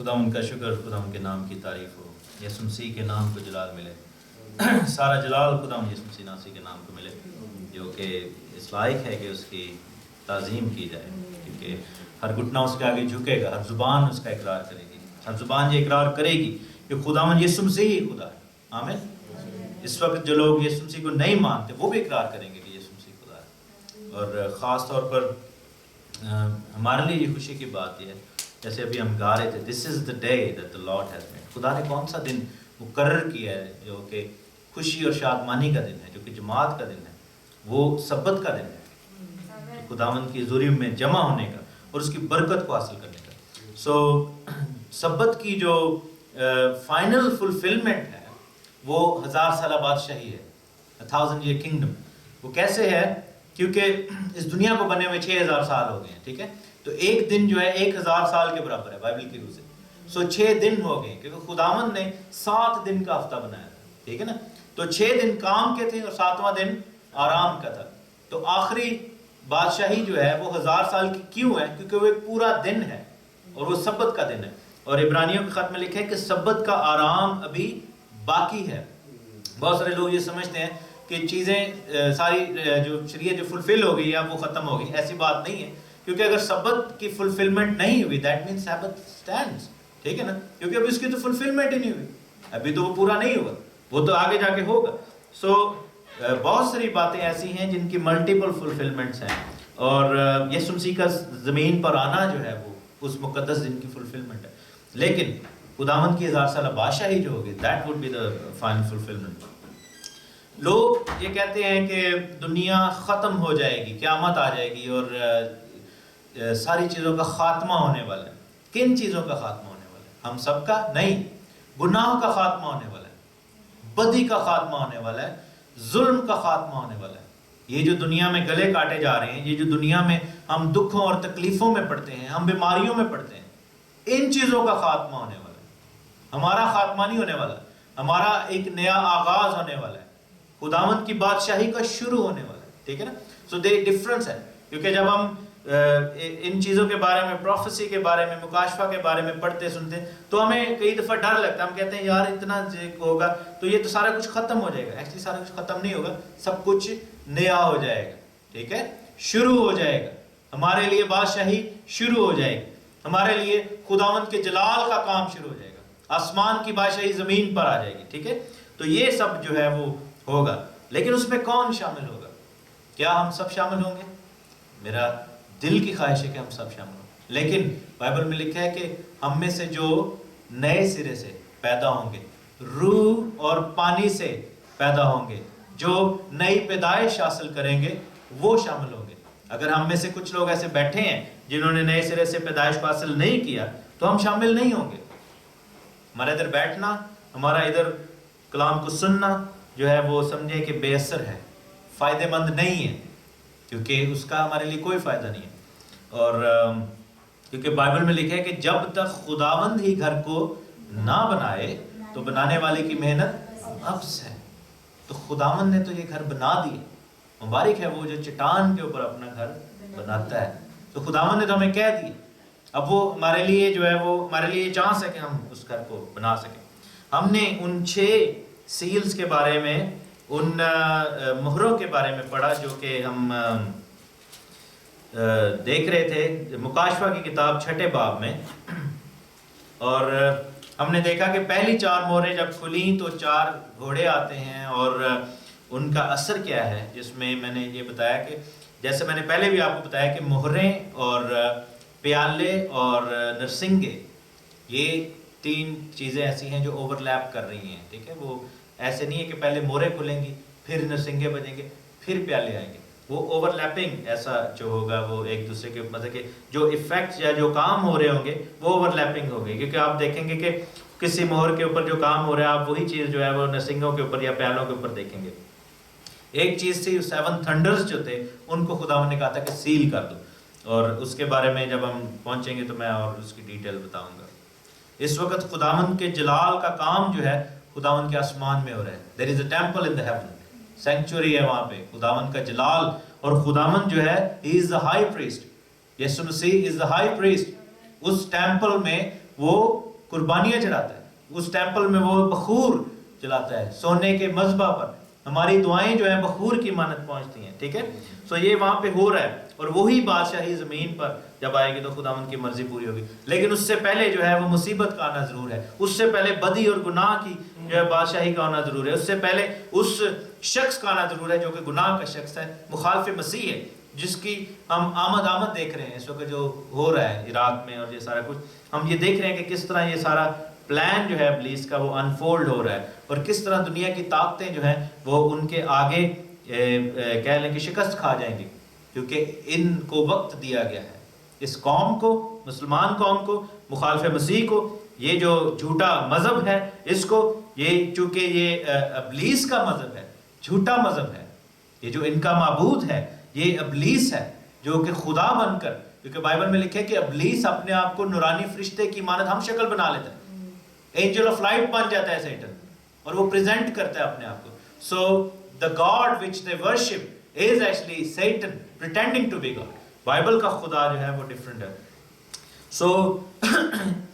خداوند کا شکر، خداوند کے نام کی تعریف ہو، یسوع مسیح کے نام کو جلال ملے، سارا جلال خداوند یسوع مسیح ناصری کے نام کو ملے، جو کہ اس لائق ہے کہ اس کی تعظیم کی جائے، کیونکہ ہر گھٹنا اس کے آگے جھکے گا، ہر زبان اس کا اقرار کرے گی، ہر زبان یہ اقرار کرے گی کہ خداوند یسوع مسیح ہی خدا ہے۔ آمین۔ اس وقت جو لوگ یسوع مسیح کو نہیں مانتے وہ بھی اقرار کریں گے کہ یسوع مسیح خدا ہے، اور خاص طور پر ہمارے لیے یہ خوشی کی بات یہ ہے، جیسے ابھی ہم گا رہے تھے this is the day that the Lord has made، خدا نے کون سا دن مقرر کیا ہے جو کہ خوشی اور شادمانی کا دن ہے، جو کہ جماعت کا دن ہے، وہ سبت کا دن ہے، خداوند کی حضوری میں جمع ہونے کا اور اس کی برکت کو حاصل کرنے کا۔ سو سبت کی جو فائنل فلفلمنٹ ہے وہ 1000 سالہ بادشاہی ہے، 1000 year kingdom۔ وہ کیسے ہے؟ کیونکہ اس دنیا کو بنے ہوئے 6000 سال ہو گئے ہیں، ٹھیک ہے؟ تو ایک دن جو ہے 1000 سال کے برابر ہے بائبل کی روح سے۔ سو 6 دن ہو گئے کیونکہ خداوند نے 7 دن کا ہفتہ بنایا تھا، ٹھیک ہے نا؟ تو 6 دن کام کے تھے اور 7واں دن آرام کا تھا۔ تو آخری بادشاہی جو ہے وہ 1000 سال کی کیوں ہے؟ کیونکہ وہ ایک پورا دن ہے اور وہ سبت کا دن ہے، اور عبرانیوں کے خط میں لکھا ہے کہ سبت کا آرام ابھی باقی ہے۔ بہت سارے لوگ یہ سمجھتے ہیں کہ چیزیں ساری جو شریعت جو فلفل ہو گئی یا وہ ختم ہو گئی، ایسی بات نہیں ہے، کیونکہ اگر سبت کی فلفلمنٹ نہیں ہوئی دیٹ مینس سبت سٹینڈز، ٹھیک ہے نا؟ کیونکہ ابھی اس کی تو فلفلمنٹ ہی نہیں ہوئی، ابھی تو وہ پورا نہیں ہوا، وہ تو آگے جا کے ہوگا۔ سو بہت ساری باتیں ایسی ہیں جن کی ملٹیپل فلفلمنٹس ہیں، اور یسوع مسیح کا زمین پر آنا جو ہے وہ اس مقدس دن کی فلفلمنٹ ہے۔ لیکن خداوند کی 1000 سالہ بادشاہی جو ہوگی that would be the final fulfilment. لوگ یہ کہتے ہیں کہ دنیا ختم ہو جائے گی، قیامت آ جائے گی اور ساری چیزوں کا خاتمہ ہونے والا ہے۔ کن چیزوں کا خاتمہ ہونے والا ہے؟ ہم سب کا نہیں، گناہ کا خاتمہ ہونے والا ہے، بدی کا خاتمہ ہونے والا ہے، ظلم کا خاتمہ ہونے والا ہے۔ یہ جو دنیا میں گلے کاٹے جا رہے ہیں، یہ جو دنیا میں ہم دکھوں اور تکلیفوں میں پڑتے ہیں، ہم بیماریوں میں پڑتے ہیں، ان چیزوں کا خاتمہ ہونے والا ہے۔ ہمارا خاتمہ نہیں ہونے والا، ہمارا ایک نیا آغاز ہونے والا ہے، خداوند کی بادشاہی کا شروع ہونے والا ہے، ٹھیک ہے نا؟ سو دے ڈفرنس ہے، کیونکہ جب ہم ان چیزوں کے بارے میں، پروفیسی کے بارے میں، مکاشفہ کے بارے میں پڑھتے سنتے ہیں تو ہمیں کئی دفعہ ڈر لگتا ہے، ہم کہتے ہیں یار اتنا ہوگا تو یہ تو سارا کچھ ختم ہو جائے گا۔ ایکچولی سارا کچھ ختم نہیں ہوگا، سب کچھ نیا ہو جائے گا، ٹھیک ہے؟ شروع ہو جائے گا، ہمارے لیے بادشاہی شروع ہو جائے گی، ہمارے لیے خداوند کے جلال کا کام شروع ہو جائے گا، آسمان کی بادشاہی زمین پر آ جائے گی، ٹھیک ہے؟ تو یہ سب جو ہے وہ ہوگا، لیکن اس میں کون شامل ہوگا؟ کیا ہم سب شامل ہوں گے؟ میرا دل کی خواہش ہے کہ ہم سب شامل ہوں، لیکن بائبل میں لکھا ہے کہ ہم میں سے جو نئے سرے سے پیدا ہوں گے، روح اور پانی سے پیدا ہوں گے، جو نئی پیدائش حاصل کریں گے وہ شامل ہوں گے۔ اگر ہم میں سے کچھ لوگ ایسے بیٹھے ہیں جنہوں نے نئے سرے سے پیدائش کو حاصل نہیں کیا تو ہم شامل نہیں ہوں گے۔ ہمارا ادھر بیٹھنا، ہمارا ادھر کلام کو سننا جو ہے وہ سمجھیں کہ بے اثر ہے، فائدہ مند نہیں ہے، کیونکہ اس کا ہمارے لیے کوئی فائدہ نہیں ہے۔ اور کیونکہ بائبل میں لکھا ہے کہ جب تک خداوند ہی گھر کو نہ بنائے تو بنانے والے کی محنت عبث ہے۔ تو خداوند نے تو یہ گھر بنا دیے، مبارک ہے وہ جو چٹان کے اوپر اپنا گھر بناتا ہے۔ تو خداوند نے تو ہمیں کہہ دیا، اب وہ ہمارے لیے جو ہے وہ ہمارے لیے یہ چانس ہے کہ ہم اس گھر کو بنا سکیں۔ ہم نے ان 6 سیلز کے بارے میں، ان مہروں کے بارے میں پڑھا جو کہ ہم دیکھ رہے تھے مکاشفہ کی کتاب 6 باب میں، اور ہم نے دیکھا کہ پہلی 4 مہریں جب کھلیں تو 4 گھوڑے آتے ہیں، اور ان کا اثر کیا ہے، جس میں میں نے یہ بتایا کہ جیسے میں نے پہلے بھی آپ کو بتایا کہ مہریں اور پیالے اور نرسنگے، یہ 3 چیزیں ایسی ہیں جو اوور لیپ کر رہی ہیں، ٹھیک ہے؟ وہ ایسے نہیں ہے کہ پہلے مہریں کھلیں گی پھر نرسنگے بجیں گے پھر پیالے آئیں گے، وہ اوور لیپنگ ایسا جو ہوگا وہ ایک دوسرے کے مطلب کہ جو ایفیکٹس یا جو کام ہو رہے ہوں گے وہ اوور لیپنگ ہوگی، کیونکہ آپ دیکھیں گے کہ کسی مہر کے اوپر جو کام ہو رہا ہے آپ وہی چیز جو ہے وہ نرسنگوں کے اوپر یا پیالوں کے اوپر دیکھیں گے۔ ایک چیز تھی 7 تھنڈرز جو تھے ان کو خداوند نے کہا تھا کہ سیل کر دو، اور اس کے بارے میں جب ہم پہنچیں گے تو میں اور اس کی ڈیٹیل بتاؤں گا۔ اس وقت خداوند کے جلال کا کام جو ہے خداوند کے آسمان میں ہو رہا ہے۔ There is a temple in the heaven، sanctuary ہے وہاں پہ، خداوند کا جلال، اور خداوند جو ہے he is the high priest، یسوع مسیح is the high priest۔ اس ٹیمپل میں وہ قربانیاں چڑھاتا ہے، اس ٹیمپل میں وہ بخور جلاتا ہے، سونے کے مذبح پر ہماری دعائیں جو ہیں بخور کی مانند پہنچتی ہیں، ٹھیک ہے. سو یہ وہاں پہ ہو رہا ہے، اور وہی بادشاہی زمین پر جب آئے گی تو خداوند کی مرضی پوری ہوگی. لیکن اس سے پہلے جو ہے وہ مصیبت کا آنا ضرور ہے، اس سے پہلے بدی اور گناہ کی جو ہے بادشاہی کا آنا ضرور ہے، اس سے پہلے اس شخص کا آنا ضرور ہے جو کہ گناہ کا شخص ہے، مخالف مسیح ہے، جس کی ہم آمد دیکھ رہے ہیں اس وقت جو ہو رہا ہے عراق میں، اور یہ سارا کچھ ہم یہ دیکھ رہے ہیں کہ کس طرح یہ سارا پلان جو ہے ابلیس کا وہ انفولڈ ہو رہا ہے، اور کس طرح دنیا کی طاقتیں جو ہیں وہ ان کے آگے کہہ لیں کہ شکست کھا جائیں گی، کیونکہ ان کو وقت دیا گیا ہے، اس قوم کو، مسلمان قوم کو، مخالف مسیح کو، یہ جو جھوٹا مذہب ہے اس کو، یہ چونکہ یہ ابلیس کا مذہب ہے، جھوٹا مذہب ہے، یہ جو ان کا معبود ہے یہ ابلیس ہے جو کہ خدا بن کر، کیونکہ بائبل میں لکھے کہ ابلیس اپنے آپ کو نورانی فرشتے کی مانند ہم شکل بنا لیتا ہے، اینجل آف لائٹ بن جاتا ہے سیٹن، اور وہ پریزنٹ کرتا ہے اپنے آپ کو. سو the God which they worship is actually Satan pretending to be God. Bible کا خدا جو ہے وہ ڈیفرنٹ ہے. سو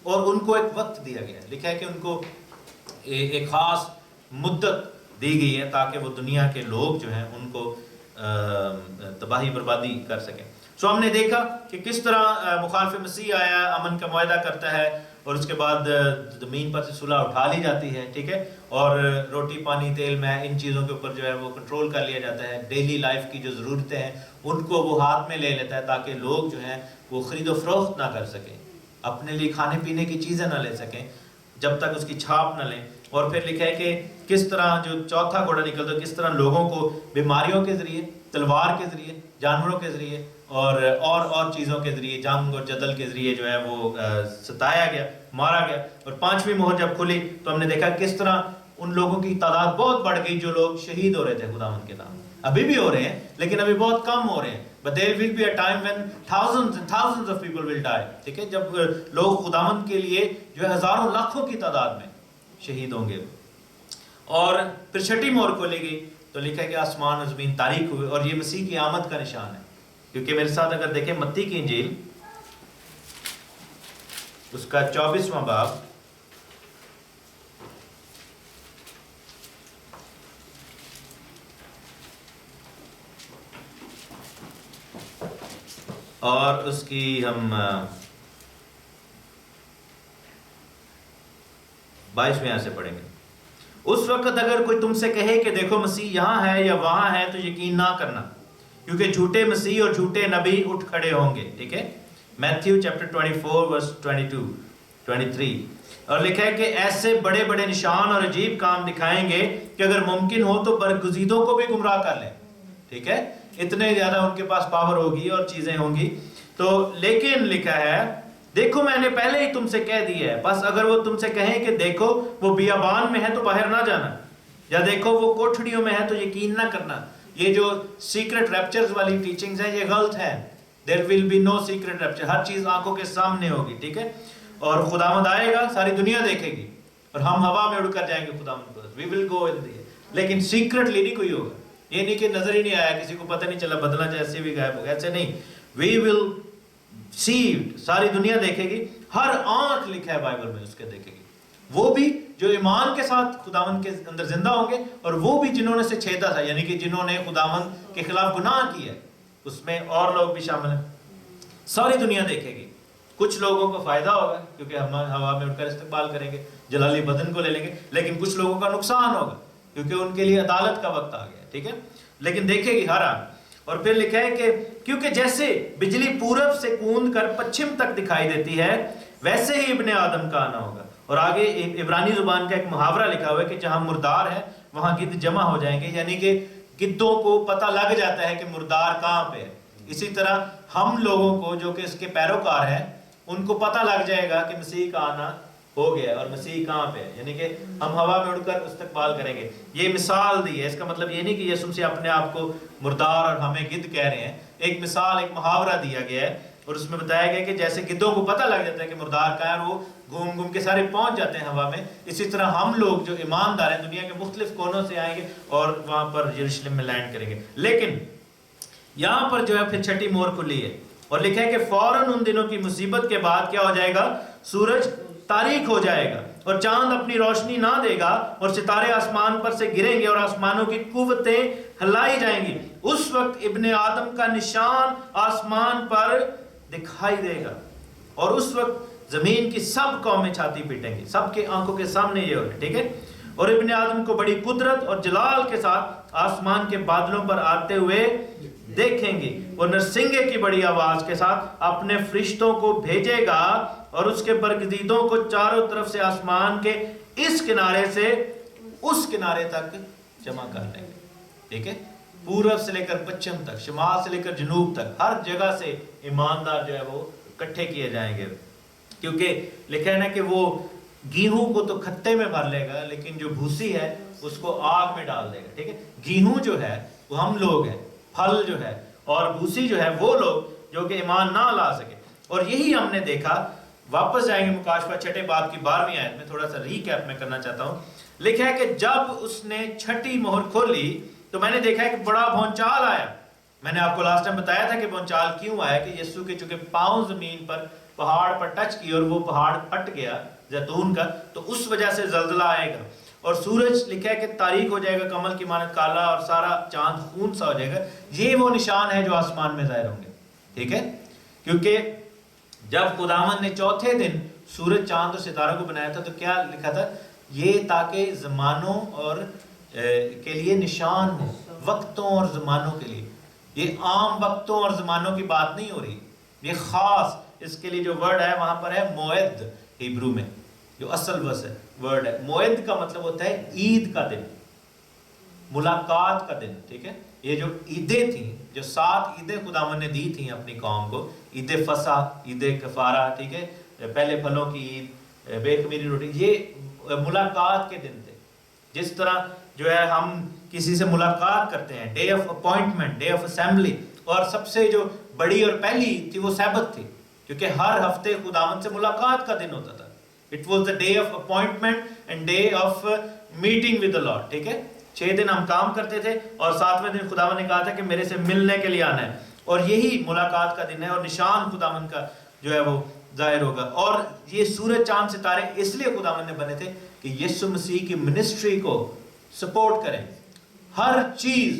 اور ان کو ایک وقت دیا گیا ہے، لکھا ہے کہ ان کو ایک خاص مدت دی گئی ہے تاکہ وہ دنیا کے لوگ جو ہیں ان کو تباہی بربادی کر سکیں. سو ہم نے دیکھا کہ کس طرح مخالف مسیح آیا، امن کا معاہدہ کرتا ہے، اور اس کے بعد زمین پر سے صلح اٹھا لی جاتی ہے، ٹھیک ہے، اور روٹی پانی تیل میں ان چیزوں کے اوپر جو ہے وہ کنٹرول کر لیا جاتا ہے. ڈیلی لائف کی جو ضرورتیں ہیں ان کو وہ ہاتھ میں لے لیتا ہے تاکہ لوگ جو ہیں وہ خرید و فروخت نہ کر سکیں، اپنے لیے کھانے پینے کی چیزیں نہ لے سکیں جب تک اس کی چھاپ نہ لیں. اور پھر لکھا ہے کہ کس طرح جو چوتھا گھوڑا نکلتا ہے، کس طرح لوگوں کو بیماریوں کے ذریعے، تلوار کے ذریعے، جانوروں کے ذریعے اور چیزوں کے ذریعے، جنگ اور جدل کے ذریعے جو ہے وہ ستایا گیا، مارا گیا. اور پانچویں مہر جب کھلی تو ہم نے دیکھا کس طرح ان لوگوں کی تعداد بہت بڑھ گئی جو لوگ شہید ہو رہے تھے خداوند کے نام. ابھی بھی ہو رہے ہیں لیکن ابھی بہت کم ہو رہے ہیں. But there will be a time when thousands and thousands of people will die. ٹھیک ہے، جب لوگ خداوند کے لیے جو ہے ہزاروں لاکھوں کی تعداد میں شہید ہوں گے. اور پھر چھٹی مہر کھولی گئی تو لکھا ہے کہ آسمان اور زمین تاریک ہوئے، اور یہ مسیح کی آمد کا نشان ہے. کیونکہ میرے ساتھ اگر دیکھیں متی کی انجیل اس کا 24واں باب، اور اس کی ہم 22ویں سے پڑھیں گے. اس وقت اگر کوئی تم سے کہے کہ دیکھو مسیح یہاں ہے یا وہاں ہے تو یقین نہ کرنا، کیونکہ جھوٹے مسیح اور جھوٹے نبی اٹھ کھڑے ہوں گے. ٹھیک ہے، میتھیو چیپٹر 24 ورس 22 23. اور لکھا ہے کہ ایسے بڑے بڑے نشان اور عجیب کام دکھائیں گے کہ اگر ممکن ہو تو برگزیدوں کو بھی گمراہ کر لیں. ٹھیک ہے، اتنے زیادہ ان کے پاس پاور ہوگی اور چیزیں ہوں گی. تو لیکن لکھا ہے دیکھو میں نے پہلے ہی تم سے کہہ دیا ہے، بس اگر وہ تم سے کہیں کہ دیکھو وہ بیابان میں ہے تو باہر نہ جانا، یا دیکھو وہ کوٹھڑیوں میں ہے تو یقین نہ کرنا. یہ جو سیکرٹ ریپچرز والی ٹیچنگز ہیں یہ غلط ہیں. There will be no secret rapture. ہر چیز آنکھوں کے سامنے ہوگی. ٹھیک ہے، اور خداوند آئے گا، ساری دنیا دیکھے گی، اور ہم ہوا میں اڑ کر جائیں گے خداوند کو. We will go in the air. لیکن سیکرٹلی نہیں کوئی ہوگا. یہ نہیں کہ نظر ہی نہیں آیا، کسی کو پتہ نہیں چلا، بدلا جیسے بھی غائب ہو گیا، ایسے نہیں. We will see. ساری دنیا دیکھے گی، ہر آنکھ لکھا ہے بائبل میں اس کے دیکھے گی. وہ بھی جو ایمان کے ساتھ خداوند کے اندر زندہ ہوں گے، اور وہ بھی جنہوں نے سے چھیدا تھا، یعنی کہ جنہوں نے خداوند کے خلاف گناہ کیا ہے، اس میں اور لوگ بھی شامل ہیں. ساری دنیا دیکھے گی. کچھ لوگوں کو فائدہ ہوگا کیونکہ ہم ہوا میں اٹھ کر استقبال کریں گے، جلالی بدن کو لے لیں گے، لیکن کچھ لوگوں کا نقصان ہوگا کیونکہ ان کے لیے عدالت کا وقت آ گیا. ٹھیک ہے، لیکن دیکھے گی ہر آنکھ. اور پھر لکھا ہے کہ کیونکہ جیسے بجلی پورب سے کوند کر پچھم تک دکھائی دیتی ہے ویسے ہی ابن آدم کا آنا ہوگا. اور آگے عبرانی زبان کا ایک محاورہ لکھا ہوا ہے کہ جہاں مردار ہے وہاں گدھ جمع ہو جائیں گے، یعنی کہ گدھوں کو پتہ لگ جاتا ہے کہ مردار کہاں پہ ہے. اسی طرح ہم لوگوں کو جو کہ اس کے پیروکار ہیں ان کو پتہ لگ جائے گا کہ مسیح کا آنا ہو گیا اور مسیح کہاں پہ ہے، یعنی کہ ہم ہوا میں اڑ کر استقبال کریں گے. یہ مثال دی ہے، اس کا مطلب یہ نہیں کہ یسوع مسیح اپنے آپ کو مردار اور ہمیں گدھ کہہ رہے ہیں. ایک مثال، ایک محاورہ دیا گیا ہے، اور اس میں بتایا گیا کہ جیسے گدھوں کو پتہ لگ جاتا ہے کہ مردار کا ہے اور وہ گھوم گھوم کے سارے پہنچ جاتے ہیں ہوا میں، اسی طرح ہم لوگ جو ایماندار ہیں دنیا کے مختلف کونوں سے آئیں گے اور وہاں پر یروشلم میں لینڈ کریں گے. لیکن یہاں پر جو ہے پھر چھٹی مہر کھلی ہے، اور لکھا ہے کہ فوراً ان دنوں کی مصیبت کے بعد کیا ہو جائے گا؟ سورج تاریک ہو جائے گا اور چاند اپنی روشنی نہ دے گا اور ستارے آسمان پر سے گریں گے اور آسمانوں کی قوتیں ہلائی جائیں گی. اس وقت ابن آدم کا نشان آسمان پر دکھائی دے گا اور اس وقت زمین کی سب قومیں چھاتی پیٹیں گی. سب کے آنکھوں کے سامنے یہ ہو رہا ہے, ٹھیک ہے. اور ابن آدم کو بڑی قدرت اور جلال کے ساتھ آسمان کے بادلوں پر آتے ہوئے دیکھیں گے اور نرسنگے کی بڑی آواز کے ساتھ اپنے فرشتوں کو بھیجے گا اور اس کے برگزیدوں کو چاروں طرف سے آسمان کے اس کنارے سے اس کنارے تک جمع کر لیں گے. ٹھیک ہے, پورب سے لے کر پچھم تک, شمال سے لے کر جنوب تک, ہر جگہ سے ایماندار جو ہے وہ اکٹھے کیے جائیں گے. کیونکہ لکھا ہے نا کہ وہ گیہوں کو تو کھتے میں بھر لے گا لیکن جو بھوسی ہے اس کو آگ میں ڈال دے گا. ٹھیک ہے, گیہوں جو ہے وہ ہم لوگ ہیں, پھل جو ہے, اور بھوسی جو ہے وہ لوگ جو کہ ایمان نہ لا سکے. اور یہی ہم نے دیکھا. واپس جائیں گے مکاشفہ 6 باب کی 12ویں آیت میں, تھوڑا سا ریکیپ میں کرنا چاہتا ہوں. لکھا ہے کہ جب اس نے 6 مہر کھولی تو میں نے دیکھا ہے کہ بڑا بھونچال آیا. میں نے آپ کو لاسٹ ٹائم بتایا تھا کہ بھونچال کیوں آیا, کہ یسوع کے چونکہ پاؤں زمین پر پہاڑ پر ٹچ کی اور وہ پہاڑ پھٹ گیا زیتون کا, تو اس وجہ سے زلزلہ آئے گا. اور سورج لکھا ہے کہ تاریک ہو جائے گا, کمل کی مانند کالا, اور سارا چاند خون سا ہو جائے گا. یہ وہ نشان ہے جو آسمان میں ظاہر ہوں گے. ٹھیک ہے, کیونکہ جب خداوند نے چوتھے دن سورج, چاند اور ستاروں کو بنایا تھا تو کیا لکھا تھا, یہ تاکہ زمانوں اور کے لیے نشان ہو, وقتوں اور زمانوں کے لیے. یہ عام وقتوں اور زمانوں کی بات نہیں ہو رہی, یہ خاص. اس کے لیے جو ورڈ ہے وہاں پر ہے موعد, ہیبرو میں جو اصل ورڈ ہے. موعد کا مطلب ہوتا ہے عید کا دن, ملاقات کا دن. ٹھیک ہے, یہ جو عیدیں تھیں, جو 7 عیدیں خداوند نے دی تھیں اپنی قوم کو, عید فصح, عید کفارہ, ٹھیک ہے, پہلے پھلوں کی عید, بے خمیری روٹی, یہ ملاقات کے دن تھے. جس طرح جو ہے ہم کسی سے ملاقات کرتے ہیں, day of appointment, day of assembly. اور سب سے جو بڑی اور پہلی عید تھی وہ سبت تھی, کیونکہ ہر ہفتے خداوند سے ملاقات کا دن ہوتا تھا. It was the day of appointment and day of meeting with the Lord. ٹھیک ہے, 6 دن ہم کام کرتے تھے اور 7ویں دن خداوند نے کہا تھا کہ میرے سے ملنے کے لیے آنا ہے, اور یہی ملاقات کا دن ہے. اور نشان خداوند کا جو ہے وہ ظاہر ہوگا. اور یہ سورج, چاند, ستارے اس لیے خداوند نے بنے تھے کہ یسوع مسیح کی منسٹری کو سپورٹ کریں. ہر چیز,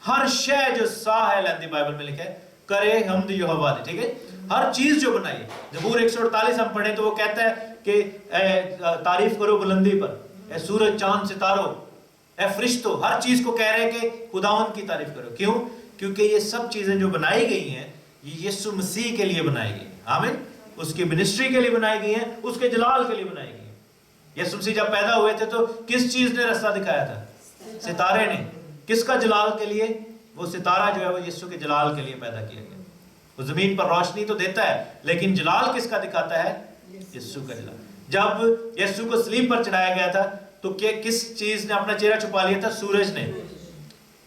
ہر شے جو سا ہے لہندی بائبل میں لکھا ہے, کرے حمد یہوہ دے. ٹھیک ہے, ہر چیز جو بنائی ہے. زبور 148 ہم پڑھیں تو وہ کہتا ہے کہ اے تعریف کرو بلندی پر, اے سورج, چاند, ستاروں, اے فرشتوں, ہر چیز کو کہہ رہے کہ خداوند کی تعریف کرو. کیوں؟ کیونکہ یہ سب چیزیں جو بنائی گئی ہیں یہ یسوع مسیح کے لیے بنائی گئی ہیں. آمین. اس کی منسٹری کے لیے بنائی گئی ہیں, اس کے جلال کے لیے بنائی گئی ہیں. یسوع مسیح جب پیدا ہوئے تھے تو کس چیز نے رستہ دکھایا تھا؟ ستارے نے. کس کا جلال کے لیے؟ وہ ستارہ جو ہے وہ یسوع کے جلال کے لیے پیدا کیا گیا. وہ زمین پر روشنی تو دیتا ہے لیکن جلال کس کا دکھاتا ہے؟ یسوع کا جلال. جب یسوع کو صلیب پر چڑھایا گیا تھا تو کس چیز نے اپنا چہرہ چھپا لیا تھا؟ سورج نے.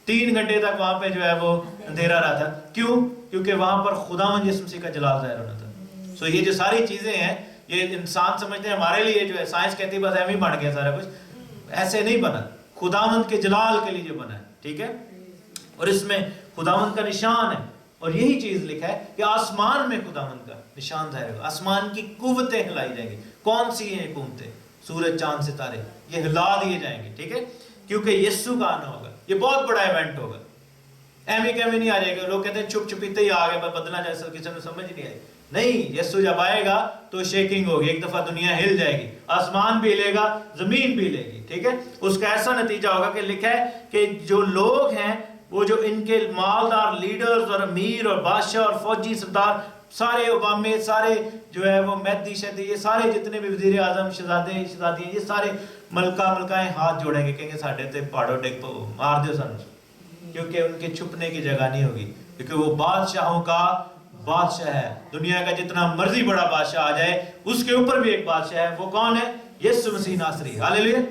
3 گھنٹے تک وہاں پہ جو ہے وہ اندھیرا رہا تھا. کیوں؟ کیونکہ وہاں پر خداوند یسوع مسیح کا جلال ظاہر ہونا تھا. سو یہ جو ساری چیزیں ہیں یہ انسان سمجھتے ہیں ہمارے لیے جو ہے, سائنس کہتی ہے بس ایم ہی بن گیا سارا کچھ. ایسے نہیں بنا, خداوند کے جلال کے لیے جو بنا ہے. ٹھیک ہے, اور اس میں خداوند کا نشان ہے. اور یہی چیز لکھا ہے کہ آسمان میں خداوند کا نشان ظاہر ہوگا. آسمان کی قوتیں ہلائی جائیں گی. کون سی ہیں قوتیں؟ سورج, چاند, ستارے, یہ ہلا دیے جائیں گے. ٹھیک ہے, کیونکہ یسوع کا آنا ہوگا. یہ بہت بڑا ایونٹ ہوگا. ایمی نہیں آ جائے گا. لوگ کہتے ہیں چھپ چھپیتے ہی آ گئے, بدلنا جیسا کسی نے سمجھ نہیں آئی. نہیں, یسوع جب آئے گا تو شیکنگ ہوگی, ایک دفعہ دنیا ہل جائے گی, آسمان بھی ہلے گا, زمین بھی ہلے گی. ٹھیک ہے, اس کا ایسا نتیجہ ہوگا کہ لکھا ہے کہ جو لوگ ہیں وہ جو ان کے مالدار لیڈرز اور امیر اور بادشاہ اور فوجی سردار, سارے اوبامے, سارے جو ہے وہ مہدی شہدی, یہ سارے جتنے بھی وزیر اعظم, شہزادے شہزادیاں, یہ سارے ملکائیں ہاتھ جوڑیں گے, کہیں گے ساڈے تے پہاڑوں ڈگ پو, مار دیو سن. کیونکہ ان کے چھپنے کی جگہ نہیں ہوگی, کیونکہ وہ بادشاہوں کا بادشاہ ہے. دنیا کا جتنا مرضی بڑا بادشاہ آ جائے اس کے اوپر بھی ایک بادشاہ ہے. وہ کون ہے؟ یسوع مسیح ناصری. ہاللیلویہ.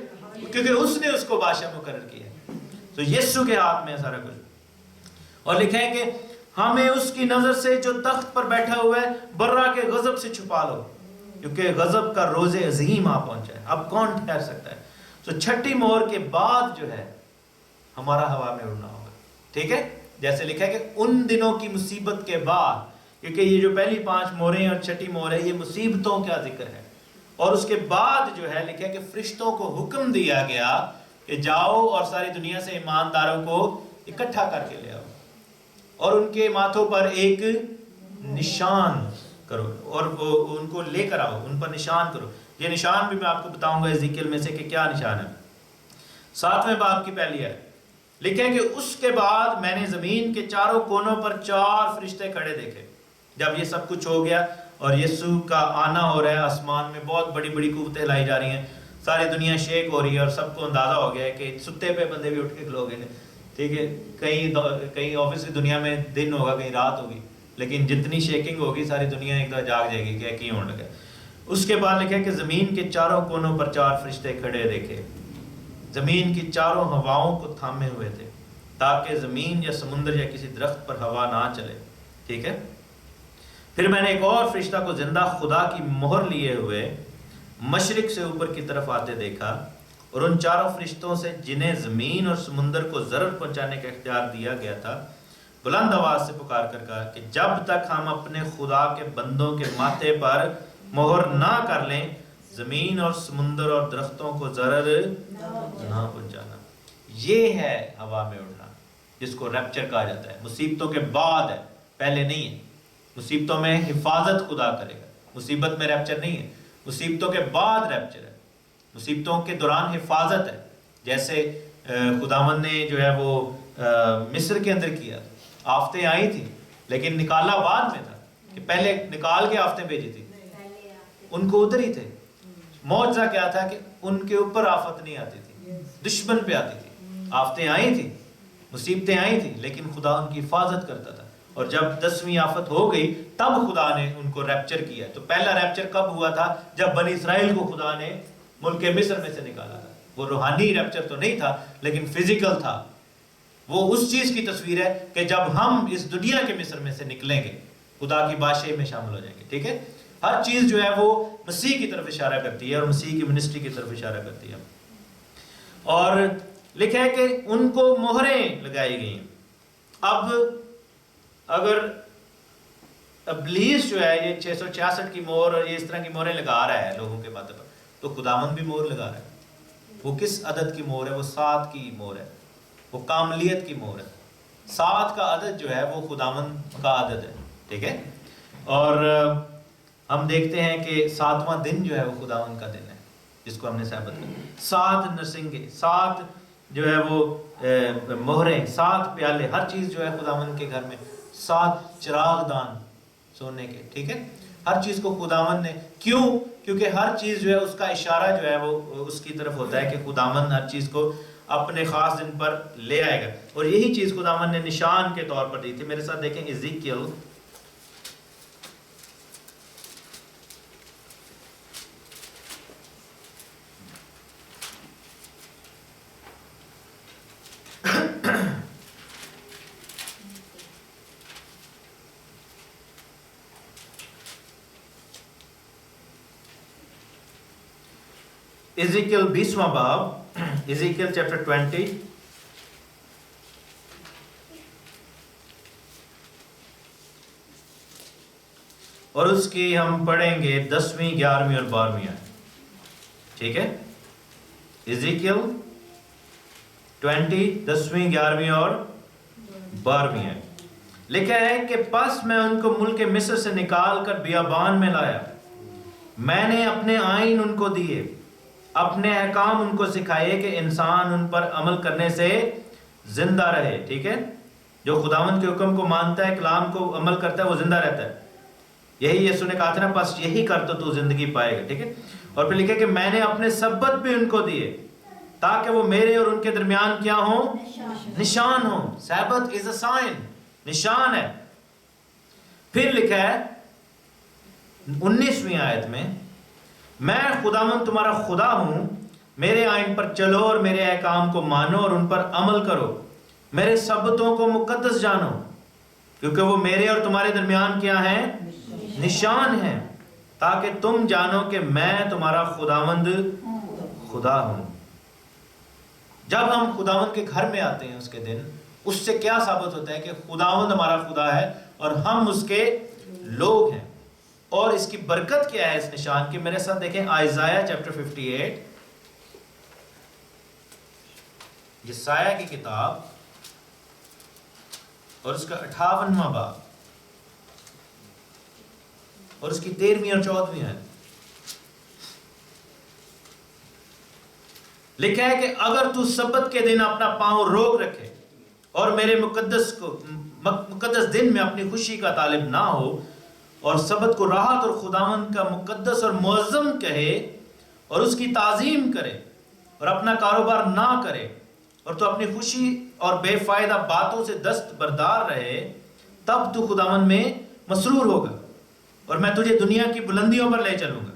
کیونکہ اس نے اس کو بادشاہ مقرر کیا. تو یسوع کے ہاتھ میں ہے سارا کچھ. اور لکھا ہے کہ ہمیں اس کی نظر سے جو تخت پر بیٹھا ہوا ہے برا کے غضب سے چھپا لو, کیونکہ غضب کا روز عظیم آ پہنچا ہے. اب کون ٹھہر سکتا ہے؟ تو 6 مہر کے بعد جو ہے ہمارا ہوا میں اڑنا ہوگا. ٹھیک ہے, جیسے لکھا ہے کہ ان دنوں کی مصیبت کے بعد, کیونکہ یہ جو پہلی 5 مہریں اور 6 مہر ہے یہ مصیبتوں کا ذکر ہے. اور اس کے بعد جو ہے لکھا کہ فرشتوں کو حکم دیا گیا کہ جاؤ اور ساری دنیا سے ایمانداروں کو اکٹھا کر کے لے آؤ اور ان کے ماتھوں پر ایک نشان کرو اور ان کو لے کر آؤ، ان پر نشان کرو۔ یہ نشان بھی میں آپ کو بتاؤں گا ازیکیل میں سے کہ کیا نشان ہے۔ 7ویں باب کی پہلی ہے لکھے کہ اس کے بعد میں نے زمین کے چاروں کونوں پر 4 فرشتے کھڑے دیکھے۔ جب یہ سب کچھ ہو گیا اور یسوع کا آنا ہو رہا ہے، آسمان میں بہت بڑی بڑی قوتیں لائی جا رہی ہیں، ساری دنیا شیک ہو رہی ہے اور سب کو اندازہ ہو گیا ہے کہ ستے پہ بندے بھی اٹھ کے کھلو گئے، ٹھیک ہے، کہیں آفس کی دنیا میں دن ہوگا، کہیں رات ہوگی، لیکن جتنی شیکنگ ہوگی ساری دنیا ایک دم جاگ جائے گی کہ کی ہونے لگا۔ اس کے بعد لکھا کہ زمین کے چاروں کونوں پر 4 فرشتے کھڑے دیکھے، زمین کی چاروں ہواؤں کو تھامے ہوئے تھے تاکہ زمین یا سمندر یا کسی درخت پر ہوا نہ چلے، ٹھیک ہے۔ پھر میں نے ایک اور فرشتہ کو زندہ خدا کی مہر لیے ہوئے مشرق سے اوپر کی طرف آتے دیکھا، اور ان 4 فرشتوں سے جنہیں زمین اور سمندر کو ضرر پہنچانے کا اختیار دیا گیا تھا بلند آواز سے پکار کر کہا کہ جب تک ہم اپنے خدا کے بندوں کے ماتھے پر مہر نہ کر لیں زمین اور سمندر اور درختوں کو ضرر نہ پہنچانا۔ یہ ہے ہوا میں اڑنا، جس کو ریپچر کہا جاتا ہے۔ مصیبتوں کے بعد ہے، پہلے نہیں ہے۔ مصیبتوں میں حفاظت خدا کرے گا، مصیبت میں ریپچر نہیں ہے، مصیبتوں کے بعد ریپچر ہے۔ مصیبتوں کے دوران حفاظت ہے، جیسے خداوند نے جو ہے وہ مصر کے اندر کیا، آفتیں آئی تھی لیکن نکالا بعد میں تھا، کہ پہلے نکال کے آفتیں بھیجی تھی، ان کو ادھر ہی تھے۔ معجزہ کیا تھا کہ ان کے اوپر آفت نہیں آتی تھی، دشمن پہ آتی تھی۔ آفتیں آئی تھی، مصیبتیں آئی تھی، لیکن خدا ان کی حفاظت کرتا تھا، اور جب 10ویں آفت ہو گئی تب خدا نے ان کو ریپچر کیا۔ تو پہلا ریپچر کب ہوا تھا؟ جب بنی اسرائیل کو خدا نے ملک مصر میں سے نکالا تھا۔ وہ روحانی ریپچر تو نہیں تھا لیکن فزیکل تھا۔ وہ اس چیز کی تصویر ہے کہ جب ہم اس دنیا کے مصر میں سے نکلیں گے خدا کی بادشاہی میں شامل ہو جائیں گے، ٹھیک ہے۔ ہر چیز جو ہے وہ مسیح کی طرف اشارہ کرتی ہے اور مسیح کی منسٹری کی طرف اشارہ کرتی ہے۔ اور لکھا ہے کہ ان کو مہریں لگائی گئی۔ اب اگر ابلیس جو ہے یہ 666 کی مہر اور یہ اس طرح کی مہریں لگا رہا ہے لوگوں کے ماتھے پر، تو خداوند بھی مہر لگا رہا ہے۔ وہ کس عدد کی مہر ہے؟ وہ 7 کی مہر ہے، وہ کاملیت کی مہر ہے۔ 7 کا عدد جو ہے وہ خداوند کا عدد ہے، ٹھیک ہے۔ اور ہم دیکھتے ہیں کہ 7واں دن جو ہے وہ خداوند کا دن ہے، جس کو ہم نے ثابت کیا۔ 7 نرسنگیں، 7 جو ہے وہ مہریں، 7 پیالے، ہر چیز جو ہے خداوند کے گھر میں، 7 چراغ دان سونے کے، ٹھیک ہے۔ ہر چیز کو خداوند نے، کیوں؟ کیونکہ ہر چیز جو ہے اس کا اشارہ جو ہے وہ اس کی طرف ہوتا ہے کہ خداوند ہر چیز کو اپنے خاص دن پر لے آئے گا، اور یہی چیز خداوند نے نشان کے طور پر دی تھی۔ میرے ساتھ دیکھیں ازیکیل ازیکیل 20واں باب، ازیکیل چیپٹر 20 اور اس کی ہم پڑھیں گے 10ویں 11ویں اور 12ویں آیت، ٹھیک ہے۔ ازیکیل 20 10ویں 11ویں اور 12ویں آیت لکھا ہے کہ پس میں ان کو ملک مصر سے نکال کر بیابان میں لایا، میں نے اپنے آئین ان کو دیے، اپنے احکام ان کو سکھائے کہ انسان ان پر عمل کرنے سے زندہ رہے، ٹھیک ہے۔ جو خداوند کے حکم کو مانتا ہے، کلام کو عمل کرتا ہے، وہ زندہ رہتا ہے۔ یہی یسوع نے کہا تھا نا، پس یہی کر تو زندگی پائے گا، ٹھیک ہے۔ اور پھر لکھا کہ میں نے اپنے سبت بھی ان کو دیے تاکہ وہ میرے اور ان کے درمیان کیا ہوں؟ نشان ہوں۔ سبت از اے سائن، نشان ہے۔ پھر لکھا ہے 19ویں آیت میں خداوند تمہارا خدا ہوں، میرے آئین پر چلو اور میرے احکام کو مانو اور ان پر عمل کرو، میرے سبتوں کو مقدس جانو، کیونکہ وہ میرے اور تمہارے درمیان کیا ہیں؟ نشان ہیں، تاکہ تم جانو کہ میں تمہارا خداوند خدا ہوں۔ جب ہم خداوند کے گھر میں آتے ہیں اس کے دن، اس سے کیا ثابت ہوتا ہے کہ خداوند ہمارا خدا ہے اور ہم اس کے لوگ ہیں۔ اور اس کی برکت کیا ہے اس نشان کی؟ میرے ساتھ دیکھیں آئزایہ چیپٹر 58، یسایہ کی کتاب اور اس کا 58واں باب اور اس کی 13ویں اور 14ویں آیت لکھا ہے کہ اگر تو سبت کے دن اپنا پاؤں روک رکھے اور میرے مقدس دن میں اپنی خوشی کا طالب نہ ہو اور سبت کو راحت اور خداوند کا مقدس اور معظم کہے اور اس کی تعظیم کرے اور اپنا کاروبار نہ کرے اور تو اپنی خوشی اور بے فائدہ باتوں سے دست بردار رہے، تب تو خداوند میں مسرور ہوگا اور میں تجھے دنیا کی بلندیوں پر لے چلوں گا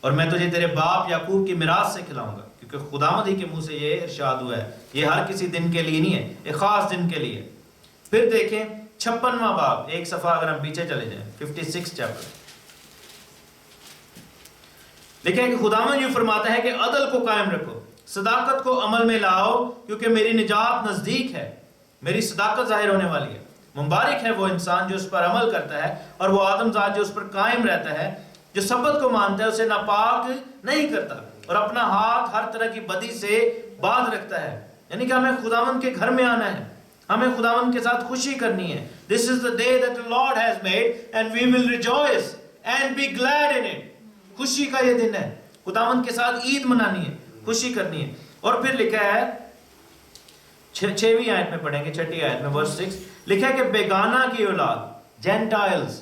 اور میں تجھے تیرے باپ یعقوب کی میراث سے کھلاؤں گا، کیونکہ خداوند ہی کے منہ سے یہ ارشاد ہوا ہے۔ یہ ہر کسی دن کے لیے نہیں ہے، ایک خاص دن کے لیے۔ پھر دیکھیں 56واں باب، ایک صفحہ اگر ہم پیچھے چلے جائیں، 56 چیپٹر، لکھا ہے کہ خداوند یہ فرماتا ہے کہ عدل کو قائم رکھو، صداقت کو عمل میں لاؤ، کیونکہ میری نجات نزدیک ہے، میری صداقت ظاہر ہونے والی ہے۔ مبارک ہے وہ انسان جو اس پر عمل کرتا ہے اور وہ آدم ذات جو اس پر قائم رہتا ہے، جو سبت کو مانتا ہے، اسے ناپاک نہیں کرتا اور اپنا ہاتھ ہر طرح کی بدی سے باندھ رکھتا ہے۔ یعنی کہ ہمیں خداوند کے گھر میں آنا ہے، ہمیں خداوند کے ساتھ خوشی کرنی ہے۔ This is the day that the Lord has made and we will rejoice and be glad in it۔ خوشی کا یہ دن ہے، خداوند کے ساتھ عید منانی ہے، خوشی کرنی ہے۔ اور پھر لکھا ہے 6ویں آیت میں پڑھیں گے، 6ٹھی آیت میں verse 6 لکھا ہے کہ بیگانہ کی اولاد، جینٹائلز،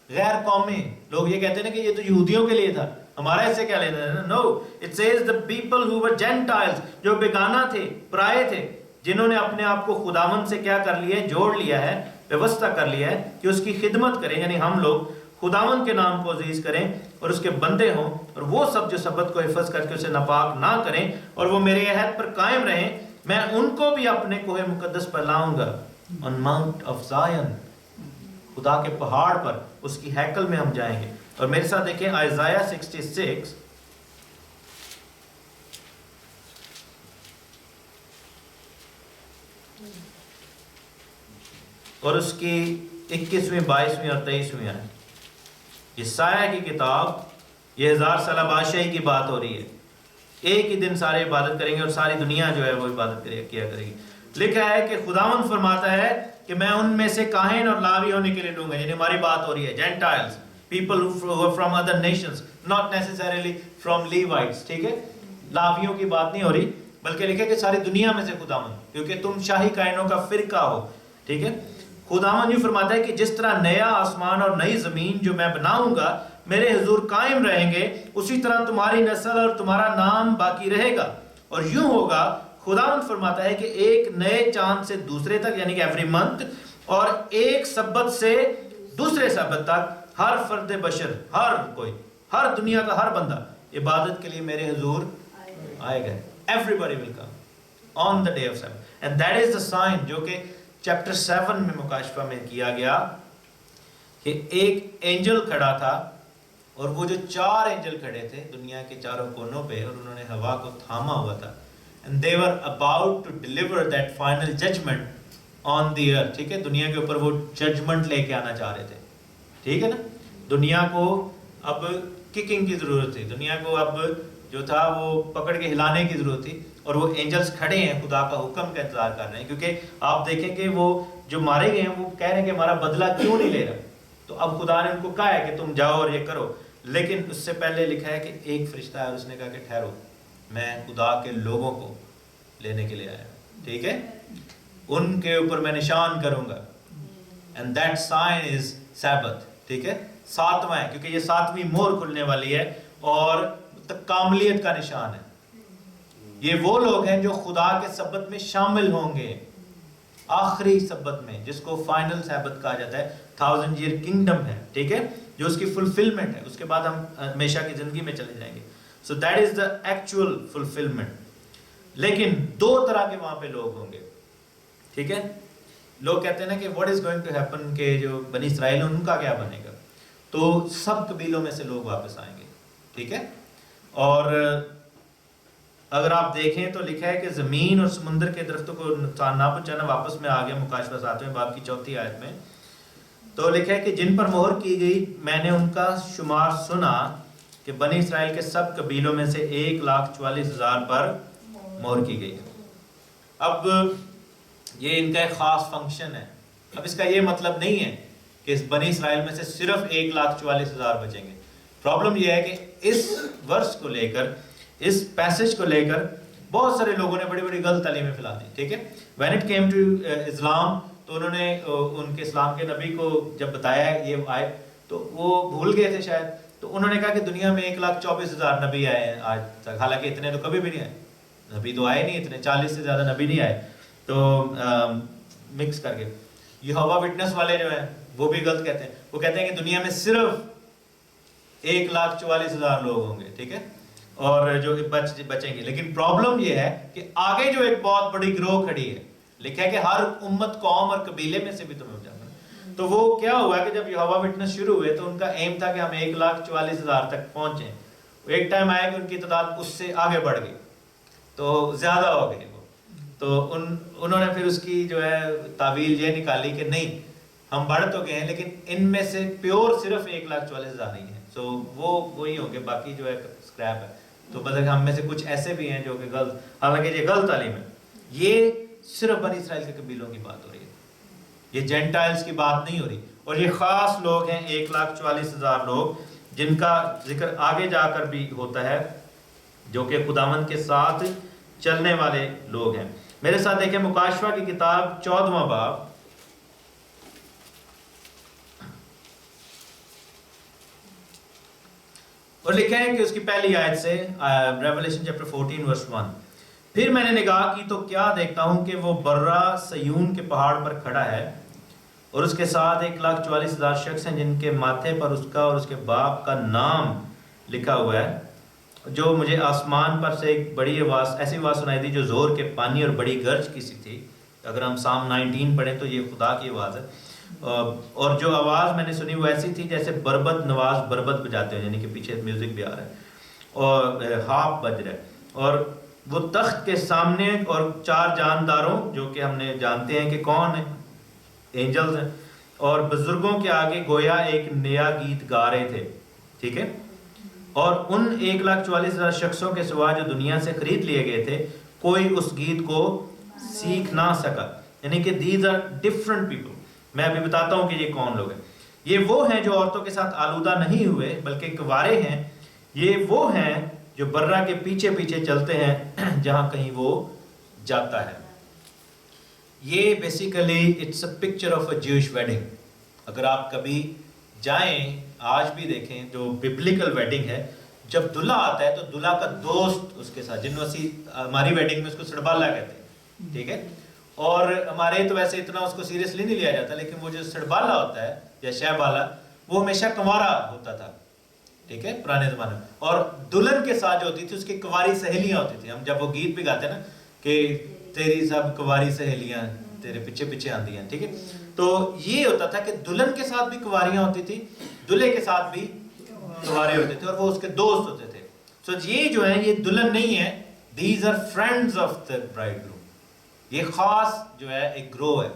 غیر قومی لوگ یہ کہتے ہیں کہ یہ تو یہودیوں کے لیے تھا، ہمارا اس سے کیا لینا ہے؟ No, it says the people who were Gentiles، جو بیگانہ تھے، پرائے تھے، جنہوں نے اپنے آپ کو خداوند سے کیا کر لیا ہے؟ جوڑ لیا ہے، ویوستہ کر لیا ہے کہ اس کی خدمت کریں، یعنی ہم لوگ خداوند کے نام کو عزیز کریں اور اس کے بندے ہوں، اور وہ سب جو سبت کو حفظ کر کے اسے ناپاک نہ کریں اور وہ میرے عہد پر قائم رہیں، میں ان کو بھی اپنے کوہ مقدس پر لاؤں گا، on Mount of Zion، خدا کے پہاڑ پر، اس کی ہیکل میں ہم جائیں گے۔ اور میرے ساتھ دیکھیں آئزایہ 66 اور اس کی 21ویں 22ویں اور 23ویں آیت۔ یسایہ کی کتاب، یہ 1000 سالہ بادشاہی کی بات ہو رہی ہے، ایک ہی دن سارے عبادت کریں گے اور ساری دنیا جو ہے وہ عبادت کیا کرے گی۔ لکھا ہے کہ خداوند فرماتا ہے کہ میں ان میں سے کاہن اور لاوی ہونے کے لیے لوں گا، یعنی ہماری بات ہو رہی ہے gentiles, people who are from other nations, not necessarily from Levites، ٹھیک ہے، لاویوں کی بات نہیں ہو رہی، بلکہ لکھا ہے کہ ساری دنیا میں سے خداوند، کیونکہ تم شاہی کائنوں کا فرقہ ہو، ٹھیک ہے۔ خداوند یہ فرماتا ہے کہ جس طرح نیا آسمان اور نئی زمین جو میں بناؤں گا میرے حضور قائم رہیں گے، اسی طرح تمہاری نسل اور تمہارا نام باقی رہے گا، اور یوں ہوگا۔ خداوند فرماتا ہے کہ ایک نئے چاند سے دوسرے تک، یعنی کہ ایوری منتھ، اور ایک سبت سے دوسرے سبت تک ہر فرد بشر، ہر کوئی، ہر دنیا کا ہر بندہ عبادت کے لیے میرے حضور آئے گا۔ Everybody will come on the day of Sabbath, and that is the sign جو کہ چیپٹر 7 میں مکاشفہ میں کیا گیا، کہ ایک اینجل کھڑا تھا اور وہ جو 4 اینجل کھڑے تھے دنیا کے چاروں کونوں پہ، اور انہوں نے ہوا کو تھاما ہوا تھا، and they were about to deliver that final judgment on the earth، ٹھیک ہے، دنیا کے اوپر وہ ججمنٹ لے کے آنا چاہ رہے تھے، ٹھیک ہے نا۔ دنیا کو اب ککنگ کی ضرورت تھی، دنیا کو اب جو تھا وہ پکڑ کے ہلانے کی ضرورت تھی، اور وہ اینجلز کھڑے ہیں خدا کا حکم کا انتظار کر رہے ہیں، کیونکہ آپ دیکھیں کہ وہ جو مارے گئے ہیں وہ کہہ رہے ہیں کہ ہمارا بدلہ کیوں نہیں لے رہا، تو اب خدا نے ان کو کہا ہے کہ تم جاؤ اور یہ کرو، لیکن اس سے پہلے لکھا ہے کہ ایک فرشتہ ہے اور اس نے کہا کہ ٹھہرو، میں خدا کے لوگوں کو لینے کے لیے آیا، ٹھیک ہے، ان کے اوپر میں نشان کروں گا، and that sign is Sabbath، ٹھیک ہے، 7واں ہے، کیونکہ یہ 7ویں مہر کھلنے والی ہے اور کاملیت کا نشان ہے۔ یہ وہ لوگ ہیں جو خدا کے سبت میں شامل ہوں گے، آخری سبت میں، جس کو فائنل سبت کہا جاتا ہے، 1000 year kingdom ہے، ٹھیک ہے، جو اس کی فلفلمنٹ ہے، اس کے بعد ہم ہمیشہ کی زندگی میں چلے جائیں گے۔ So that is the actual fulfillment۔ لیکن 2 طرح کے وہاں پہ لوگ ہوں گے، ٹھیک ہے۔ لوگ کہتے ہیں نا کہ what is going to happen، کہ جو بنی اسرائیل ان کا کیا بنے گا، تو سب قبیلوں میں سے لوگ واپس آئیں گے، ٹھیک ہے۔ اور اگر آپ دیکھیں تو لکھا ہے کہ زمین اور سمندر کے درختوں کو نقصان نہ پہنچانا، واپس میں آ گیا مکاشفہ 7ویں باب کی 4تھی آیت میں، تو لکھا ہے کہ جن پر مہر کی گئی میں نے ان کا شمار سنا کہ بنی اسرائیل کے سب قبیلوں میں سے 1,44,000 پر مہر کی گئی ہے۔ اب یہ ان کا ایک خاص فنکشن ہے۔ اب اس کا یہ مطلب نہیں ہے کہ اس بنی اسرائیل میں سے صرف 1,44,000 بچیں گے۔ پرابلم یہ ہے کہ اس ورس کو لے کر، اس پیسج کو لے کر بہت سارے لوگوں نے بڑی بڑی غلط تعلیمیں پھیلا دی، ٹھیک ہے۔ وین اٹ کیم ٹو اسلام، تو انہوں نے ان کے اسلام کے نبی کو جب بتایا یہ آئے تو وہ بھول گئے تھے شاید، تو انہوں نے کہا کہ دنیا میں 1,24,000 نبی آئے ہیں آج تک، حالانکہ اتنے تو کبھی بھی نہیں آئے، نبی تو آئے نہیں اتنے، 40 سے زیادہ نبی نہیں آئے۔ تو مکس کر کے یہوہ وٹنس والے جو ہیں وہ بھی غلط کہتے ہیں، وہ کہتے ہیں کہ دنیا میں صرف 1,44,000 لوگ ہوں گے، ٹھیک ہے، اور جو بچیں گے۔ لیکن پرابلم یہ ہے کہ آگے جو ایک بہت بڑی گروہ کھڑی ہے، لکھا ہے کہ ہر امت، قوم اور قبیلے میں سے بھی تمہیں جانا۔ تو وہ کیا ہوا کہ جب یہوہ وٹنس شروع ہوئے تو ان کا ایم تھا کہ ہم 1,44,000 تک پہنچیں۔ ایک ٹائم آیا کہ ان کی تعداد اس سے آگے بڑھ گئی، تو زیادہ ہو گئی وہ، تو انہوں نے پھر اس کی جو ہے تعویل یہ نکالی کہ نہیں، ہم بڑھ تو گئے ہیں لیکن ان میں سے پیور صرف 1,44,000 ہی ہیں، سو وہ وہی ہوں گے، باقی جو ہے اسکریپ ہے۔ تو مطلب ہم میں سے کچھ ایسے بھی ہیں جو کہ غلط، حالانکہ یہ غلط تعلیم ہے۔ یہ صرف بنی اسرائیل کے قبیلوں کی بات ہو رہی ہے، یہ جینٹائلز کی بات نہیں ہو رہی، اور یہ خاص لوگ ہیں 1,44,000 لوگ، جن کا ذکر آگے جا کر بھی ہوتا ہے، جو کہ خداوند کے ساتھ چلنے والے لوگ ہیں۔ میرے ساتھ دیکھیں مکاشفہ کی کتاب 14واں باب، اور لکھا ہے کہ اس کی پہلی آیت سے، ریولیشن چیپٹر 14 ورس 1، پھر میں نے نگاہ کی تو کیا دیکھتا ہوں کہ وہ برہ سیون کے پہاڑ پر کھڑا ہے، اور اس کے ساتھ 1,44,000 شخص ہیں جن کے ماتھے پر اس کا اور اس کے باپ کا نام لکھا ہوا ہے۔ جو مجھے آسمان پر سے ایک بڑی آواز، ایسی آواز سنائی دی جو زور کے پانی اور بڑی گرج کی سی تھی۔ اگر ہم سام 19 پڑھیں تو یہ خدا کی آواز ہے، اور جو آواز میں نے سنی وہ ایسی تھی جیسے بربت نواز بربت بجاتے ہیں، یعنی کہ پیچھے میوزک بھی آ رہا ہے اور ہارپ بج رہا ہے، اور وہ تخت کے سامنے اور 4 جانداروں، جو کہ ہم نے جانتے ہیں کہ کون ہیں، اینجلز ہیں، اور بزرگوں کے آگے گویا ایک نیا گیت گا رہے تھے، ٹھیک ہے، اور ان 1,44,000 شخصوں کے سوا جو دنیا سے خرید لیے گئے تھے کوئی اس گیت کو سیکھ نہ سکا، یعنی کہ دیز آر ڈفرنٹ پیپل۔ میں ابھی بتاتا ہوں کہ یہ کون لوگ ہیں۔ یہ وہ ہیں جو عورتوں کے ساتھ آلودہ نہیں ہوئے بلکہ کنوارے ہیں، یہ وہ ہیں جو برہ کے پیچھے پیچھے چلتے ہیں جہاں کہیں وہ جاتا ہے۔ یہ basically it's a picture of a Jewish wedding. اگر آپ کبھی جائیں، آج بھی دیکھیں جو ببلیکل ویڈنگ ہے، جب دلہا آتا ہے تو دلہا کا دوست اس کے ساتھ، جن وسی ہماری ویڈنگ میں اس کو سڑبالا کہتے ہیں، ٹھیک ہے، اور ہمارے تو ویسے اتنا اس کو سیریسلی نہیں لیا جاتا، لیکن وہ جو سڑبالا ہوتا ہے یا شہ بالا، وہ ہمیشہ کنوارا ہوتا تھا، ٹھیک ہے، پرانے زمانے میں، اور دلہن کے ساتھ جو ہوتی تھی اس کی کنواری سہیلیاں ہوتی تھیں۔ ہم جب وہ گیت بھی گاتے ہیں نا کہ تیری سب کنواری سہیلیاں تیرے پیچھے پیچھے آندی ہیں، ٹھیک ہے، تو یہ ہوتا تھا کہ دلہن کے ساتھ بھی کنواریاں ہوتی تھی، دلہے کے ساتھ بھی کنوارے ہوتے تھے، اور وہ اس کے دوست ہوتے تھے۔ سو یہ جو ہیں یہ دلہن نہیں ہے، these are friends of the bride groom. یہ خاص جو ہے ایک گروہ ہے،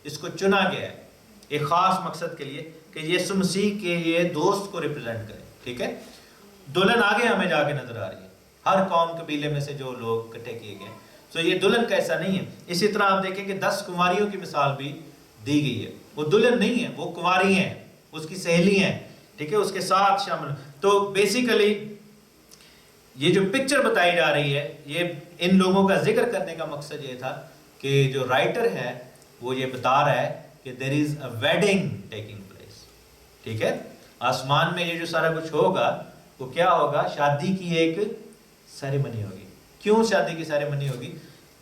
اس کو چنا گیا ہے ایک خاص مقصد کے لیے کہ یسوع مسیح کے یہ دوست کو ریپرزینٹ کرے، ٹھیک ہے۔ دلہن آگے ہمیں جا کے نظر آ رہی ہے، ہر قوم قبیلے میں سے جو لوگ اکٹھے کیے گئے، سو یہ دلہن کا ایسا نہیں ہے۔ اسی طرح آپ دیکھیں کہ 10 کنواریوں کی مثال بھی دی گئی ہے، وہ دلہن نہیں ہے، وہ کنواری ہیں، اس کی سہیلی ہیں، ٹھیک ہے، اس کے ساتھ شامل۔ تو بیسیکلی یہ جو پکچر بتائی جا رہی ہے، یہ ان لوگوں کا ذکر کرنے کا مقصد یہ تھا کہ جو رائٹر ہے وہ یہ بتا رہا ہے کہ there is a wedding taking place، ٹھیک ہے، آسمان میں یہ جو سارا کچھ ہوگا وہ کیا ہوگا؟ شادی کی ایک سیریمنی ہوگی۔ کیوں شادی کی سیریمنی ہوگی؟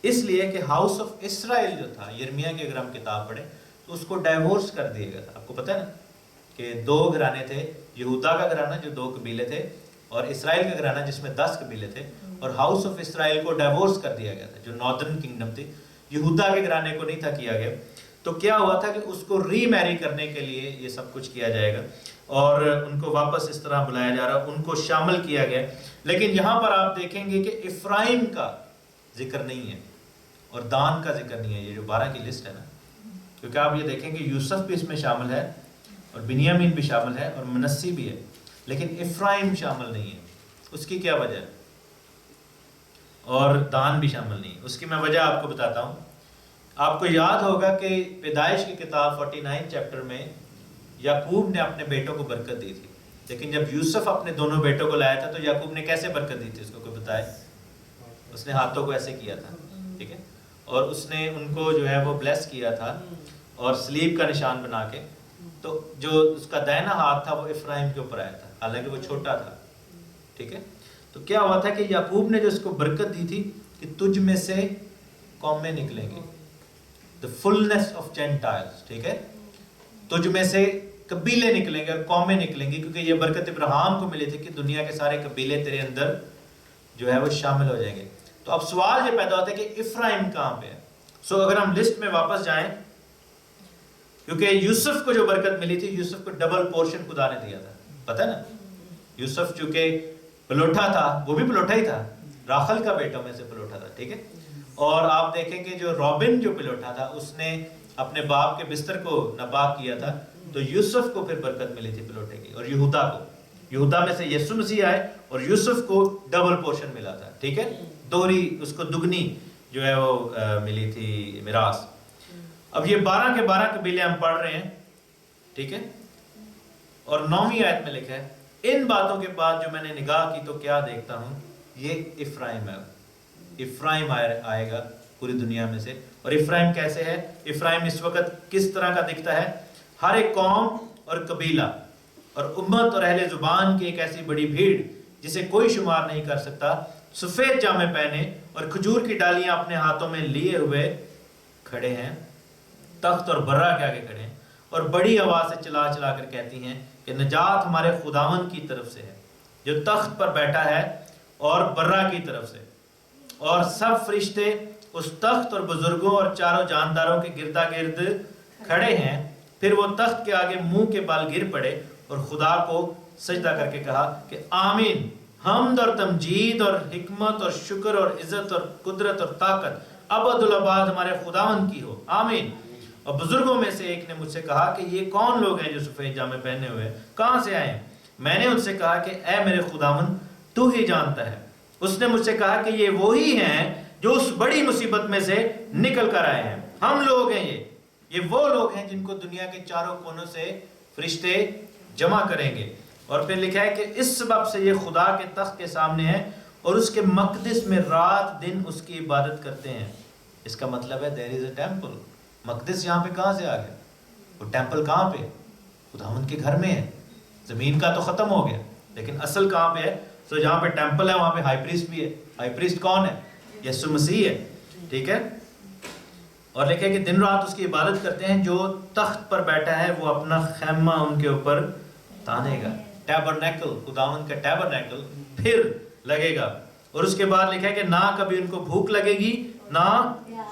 اس لیے کہ ہاؤس آف اسرائیل جو تھا، یرمیہ کی اگر ہم کتاب پڑھیں تو اس کو ڈائیورس کر دیا گیا تھا۔ آپ کو پتہ ہے نا کہ 2 گھرانے تھے، یہودا کا گھرانہ جو 2 قبیلے تھے، اور اسرائیل کا گھرانہ جس میں 10 قبیلے تھے، اور ہاؤس آف اسرائیل کو ڈائیورس کر دیا گیا تھا، جو ناردرن کنگڈم تھی، یہودا کے گھرانے کو نہیں تھا کیا گیا۔ تو کیا ہوا تھا کہ اس کو ری میری کرنے کے لیے یہ سب کچھ کیا جائے گا، اور ان کو واپس اس طرح بلایا جا رہا، ان کو شامل کیا گیا۔ لیکن یہاں پر آپ دیکھیں گے کہ افرائیم کا ذکر نہیں ہے اور دان کا ذکر نہیں ہے، یہ جو 12 کی لسٹ ہے نا، کیونکہ آپ یہ دیکھیں کہ یوسف بھی اس میں شامل ہے، اور بنیامین بھی شامل ہے اور منسی بھی ہے، لیکن افرائیم شامل نہیں ہے۔ اس کی کیا وجہ ہے؟ اور دان بھی شامل نہیں ہے۔ اس کی میں وجہ آپ کو بتاتا ہوں۔ آپ کو یاد ہوگا کہ پیدائش کی کتاب 49 چیپٹر میں یعقوب نے اپنے بیٹوں کو برکت دی تھی، لیکن جب یوسف اپنے دونوں بیٹوں کو لایا تھا تو یعقوب نے کیسے برکت دی تھی؟ اس کو کوئی بتائے؟ اس نے ہاتھوں کو ایسے کیا تھا، ٹھیک ہے، اور اس نے ان کو جو ہے وہ بلیس کیا تھا اور سلیب کا نشان بنا کے، تو جو اس کا دائنا ہاتھ تھا وہ افرائیم کے اوپر آیا تھا، حالانکہ وہ چھوٹا تھا، ٹھیک ہے۔ تو کیا ہوا تھا کہ یعقوب نے جو اس کو برکت دی تھی کہ تجھ میں سے قومیں نکلیں گی، the fullness of Gentiles، ٹھیک ہے، تجھ میں سے قبیلے نکلیں گے اور قومیں نکلیں گی، کیونکہ یہ برکت ابراہیم کو ملی تھی کہ دنیا کے سارے قبیلے تیرے اندر جو ہے وہ شامل ہو جائیں گے۔ تو اب سوال یہ پیدا ہوتا ہے کہ افرائیم کہاں پہ ہے؟ سو اگر ہم لسٹ میں واپس جائیں، کیونکہ یوسف کو جو برکت ملی تھی، یوسف کو ڈبل پورشن خدا نے دیا تھا، پتہ ہے نا؟ یوسف چونکہ پلوٹا تھا، وہ بھی پلوٹا ہی تھا، راخل کا بیٹوں میں سے پلوٹا تھا، ٹھیک ہے۔ اور آپ دیکھیں کہ جو رابن جو پلوٹا تھا اس نے اپنے باپ کے بستر کو ناپاک کیا تھا، تو یوسف کو پھر برکت ملی تھی پلوٹے کی، اور یہودا کو، یہودا میں سے یسوع مسیح آئے اور یوسف کو ڈبل پورشن ملا تھا، ٹھیک ہے، دوہری اس کو دگنی جو ہے وہ ملی تھی میراث۔ اب یہ 12 کے 12 قبیلے ہم پڑھ رہے ہیں، ٹھیک ہے، اور 9ویں آیت میں لکھا ہے ان باتوں کے بعد جو میں نے نگاہ کی تو کیا دیکھتا ہوں، یہ افرائیم ہے، افرائیم آئے گا پوری دنیا میں سے۔ اور افرائیم کیسے ہے؟ افرائیم اس وقت کس طرح کا دکھتا ہے؟ ہر ایک قوم اور قبیلہ اور امت اور اہل زبان کی ایک ایسی بڑی بھیڑ جسے کوئی شمار نہیں کر سکتا، سفید جامے پہنے اور کھجور کی ڈالیاں اپنے ہاتھوں میں لیے ہوئے کھڑے ہیں، تخت اور برہ کے آگے کھڑے ہیں، اور بڑی آواز سے چلا چلا کر کہتی ہیں کہ نجات ہمارے خداوند کی طرف سے ہے جو تخت پر بیٹھا ہے اور برہ کی طرف سے۔ اور سب فرشتے اس تخت اور بزرگوں اور چاروں جانداروں کے گردا گرد کھڑے ہیں۔ پھر وہ تخت کے آگے منہ کے بال گر پڑے اور خدا کو سجدہ کر کے کہا کہ آمین، حمد اور تمجید اور حکمت اور شکر اور عزت اور قدرت اور طاقت ابدالآباد ہمارے خداوند کی ہو، آمین۔ اور بزرگوں میں سے ایک نے مجھ سے کہا کہ یہ کون لوگ ہیں جو سفید جامے پہنے ہوئے، کہاں سے آئے ہیں؟ میں نے ان سے کہا کہ اے میرے خداوند تو ہی جانتا ہے۔ اس نے مجھ سے کہا کہ یہ وہی ہیں جو اس بڑی مصیبت میں سے نکل کر آئے ہیں، ہم لوگ ہیں، یہ وہ لوگ ہیں جن کو دنیا کے چاروں کونوں سے فرشتے جمع کریں گے۔ اور پھر لکھا ہے کہ اس سبب سے یہ خدا کے تخت کے سامنے ہے اور اس کے مقدس میں رات دن اس کی عبادت کرتے ہیں۔ اس کا مطلب ہے there is a temple۔ مقدس یہاں پہ کہاں سے آ گیا؟ وہ ٹیمپل کہاں پہ؟ خداوند کے گھر میں ہے۔ زمین کا تو ختم ہو گیا، لیکن اصل کہاں پہ ہے؟ تو جہاں پہ ٹیمپل ہے وہاں پہ ہائی پریسٹ بھی ہے۔ ہائی پریسٹ کون ہے؟ یسوع مسیح ہے، ٹھیک ہے۔ اور لکھے کہ دن رات اس کی عبادت کرتے ہیں، جو تخت پر بیٹھا ہے وہ اپنا خیمہ ان کے اوپر تانے گا۔ ٹیبرنیکل، خداوند کا ٹیبرنیکل پھر لگے گا۔ اور اس کے بعد لکھا ہے کہ نہ کبھی ان کو بھوک لگے گی نہ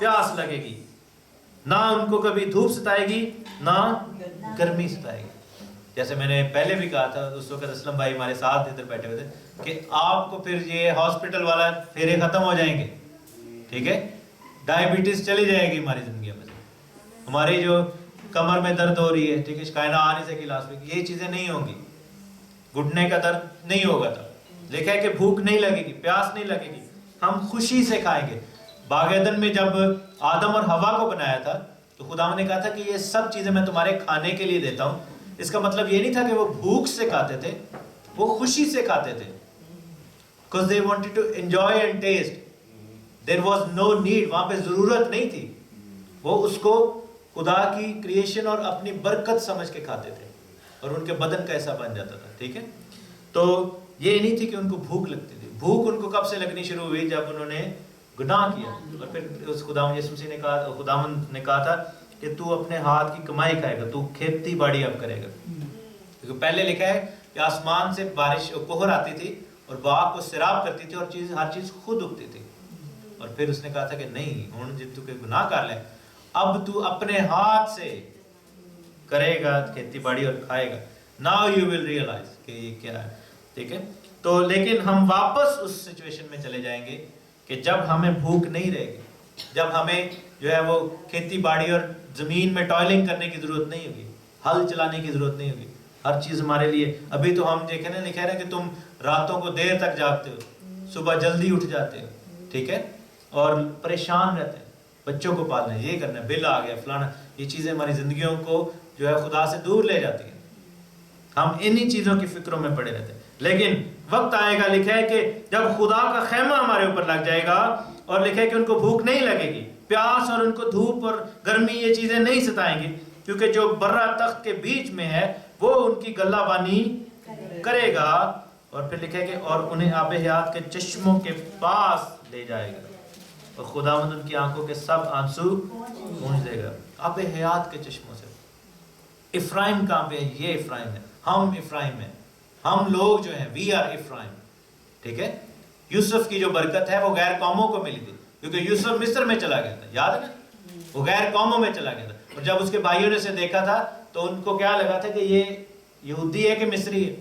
پیاس لگے گی، نہ ان کو کبھی دھوپ ستائے گی نہ گرمی ستائے گی۔ جیسے میں نے پہلے بھی کہا تھا، اس وقت اسلم بھائی ہمارے ساتھ ادھر بیٹھے ہوئے تھے، کہ آپ کو پھر یہ ہاسپٹل والا پھیرے ختم ہو جائیں گے، ٹھیک ہے، ڈائبٹیز چلی جائے گی ہماری زندگی میں سے، ہماری جو کمر میں درد ہو رہی ہے، ٹھیک ہے، شکاینا آ نہیں سکی لاسٹ ویک، یہ چیزیں نہیں ہوں گی، گھٹنے کا درد نہیں ہوگا تھا، لکھا ہے کہ بھوک نہیں لگے گی، پیاس نہیں لگے گی، ہم خوشی سے کھائیں گے۔ باغ عدن میں جب آدم اور حوا کو بنایا تھا تو خدا نے کہا تھا کہ یہ سب چیزیں میں تمہارے کھانے کے لیے دیتا ہوں۔ اس کا مطلب یہ نہیں تھا کہ وہ بھوک سے کھاتے تھے، وہ خوشی سے کھاتے تھے، because they wanted to enjoy and taste. There was no need، وہاں پہ ضرورت نہیں تھی، وہ اس کو خدا کی کریشن اور اپنی برکت سمجھ کے کھاتے تھے اور ان کے بدن کا حصہ بن جاتا تھا، ٹھیک ہے۔ تو یہ نہیں تھی کہ ان کو بھوک لگتی تھی، بھوک ان کو کب سے لگنی شروع ہوئی؟ جب انہوں نے گناہ کیا، اور پھر اس خداوند یسوع مسیح نے کہا، خداوند نے کہا تھا کہ تو اپنے ہاتھ کی کمائی کھائے گا، تو کھیتی باڑی اب کرے گا، کیونکہ پہلے لکھا ہے کہ آسمان سے بارش قہر آتی تھی اور باغ کو سیراب کرتی تھی اور ہر چیز خود اگتی تھی۔ اور پھر اس نے کہا تھا کہ نہیں، ہن جب تو کہ گناہ کر لے، اب تو اپنے ہاتھ سے کرے گا کھیتی باڑی اور کھائے گا۔ Now you will realize کہ یہ کیا ہے، ٹھیک ہے۔ تو لیکن ہم واپس اس سچویشن میں چلے جائیں گے کہ جب ہمیں بھوک نہیں رہے گی، جب ہمیں جو ہے وہ کھیتی باڑی اور زمین میں ٹوائلنگ کرنے کی ضرورت نہیں ہوگی، ہل چلانے کی ضرورت نہیں ہوگی، ہر چیز ہمارے لیے. ابھی تو ہم دیکھیں نا، لکھا ہے کہ تم راتوں کو دیر تک جاگتے ہو، صبح جلدی اٹھ جاتے ہو، ٹھیک ہے، اور پریشان رہتے ہیں، بچوں کو پالنا ہے، یہ کرنا ہے، بل آ گیا فلانا. یہ چیزیں ہماری زندگیوں کو جو ہے خدا سے دور لے جاتی ہیں. ہم انہی چیزوں کی فکروں میں پڑے رہتے ہیں. لیکن وقت آئے گا، لکھا ہے کہ جب خدا کا خیمہ ہمارے اوپر لگ جائے گا، اور لکھا ہے کہ ان کو بھوک نہیں لگے گی، پیاس اور ان کو دھوپ اور گرمی یہ چیزیں نہیں ستائیں گی، کیونکہ جو برہ تخت کے بیچ میں ہے وہ ان کی گلہ بانی کرے گا. اور پھر لکھا ہے کہ اور انہیں آب حیات کے چشموں کے پاس لے جائے گا، اور خداوند ان کی آنکھوں کے سب آنسو پونچھ دے گا. آب حیات کے چشموں سے. افرائیم کہاں پہ ہے؟ یہ افرائیم ہے، ہم افرائیم ہیں، ہم لوگ جو ہیں وی آر افرائیم، ٹھیک ہے. یوسف کی جو برکت ہے وہ غیر قوموں کو ملی تھی، کیونکہ یوسف مصر میں چلا گیا تھا، یاد ہے نا، وہ غیر قوموں میں چلا گیا تھا. اور جب اس کے بھائیوں نے اسے دیکھا تھا تو ان کو کیا لگا تھا کہ یہ یہودی ہے کہ مصری ہے؟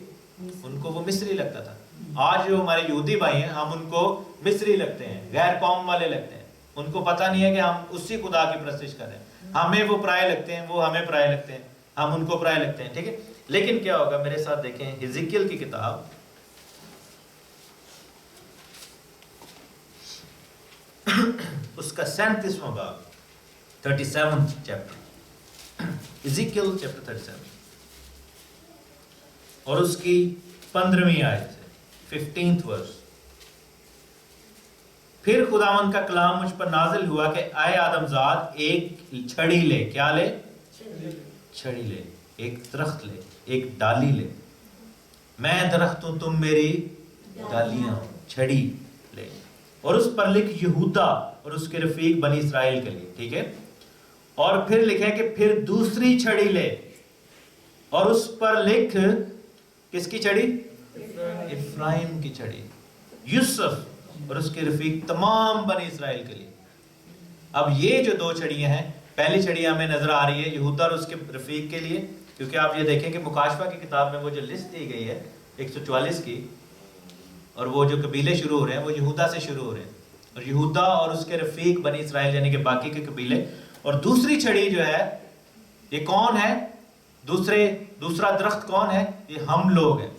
ان کو وہ مصری لگتا تھا. آج جو ہمارے یہودی بھائی ہیں ہم ان کو مصری لگتے ہیں، غیر قوم والے لگتے ہیں. ان کو پتہ نہیں ہے کہ ہم اسی خدا کی پرستش کر رہے ہیں. ہمیں وہ پرائے لگتے ہیں، وہ ہمیں پرائے لگتے ہیں، ہم ان کو پرائے لگتے ہیں، ٹھیک ہے. لیکن کیا ہوگا، میرے ساتھ دیکھیں حزقیل کی کتاب، اس کا 37واں باب، 37 چیپٹر، حزقیل چیپٹر 37، اور اس کی 15ویں آیت سے 15th ورس. پھر خداوند کا کلام مجھ پر نازل ہوا کہ اے آدم زاد، ایک چھڑی لے. کیا لے؟ چھڑی لے، ایک درخت لے، ایک ڈالی لے. میں درخت ہوں، تم میری ڈالیاں ہو. چھڑی لے اور اس پر لکھ یہودا اور اس کے رفیق بنی اسرائیل کے لیے، ٹھیک ہے. اور پھر لکھا ہے کہ پھر دوسری چھڑی لے اور اس پر لکھ، کس کی چھڑی؟ افرائیم کی چھڑی، یوسف اور اس کے رفیق تمام بنی اسرائیل کے لیے. اب یہ جو دو چھڑیاں ہیں، پہلی چھڑی ہمیں نظر آ رہی ہے یہودا اور اس کے رفیق کے لیے، کیونکہ آپ یہ دیکھیں کہ مکاشفہ کی کتاب میں وہ جو لسٹ دی گئی ہے 144 کی، اور وہ جو قبیلے شروع ہو رہے ہیں وہ یہودا سے شروع ہو رہے ہیں، اور یہودا اور اس کے رفیق بنی اسرائیل یعنی کہ باقی کے قبیلے. اور دوسری چھڑی جو ہے یہ کون ہے؟ دوسرا درخت کون ہے؟ یہ ہم لوگ ہیں،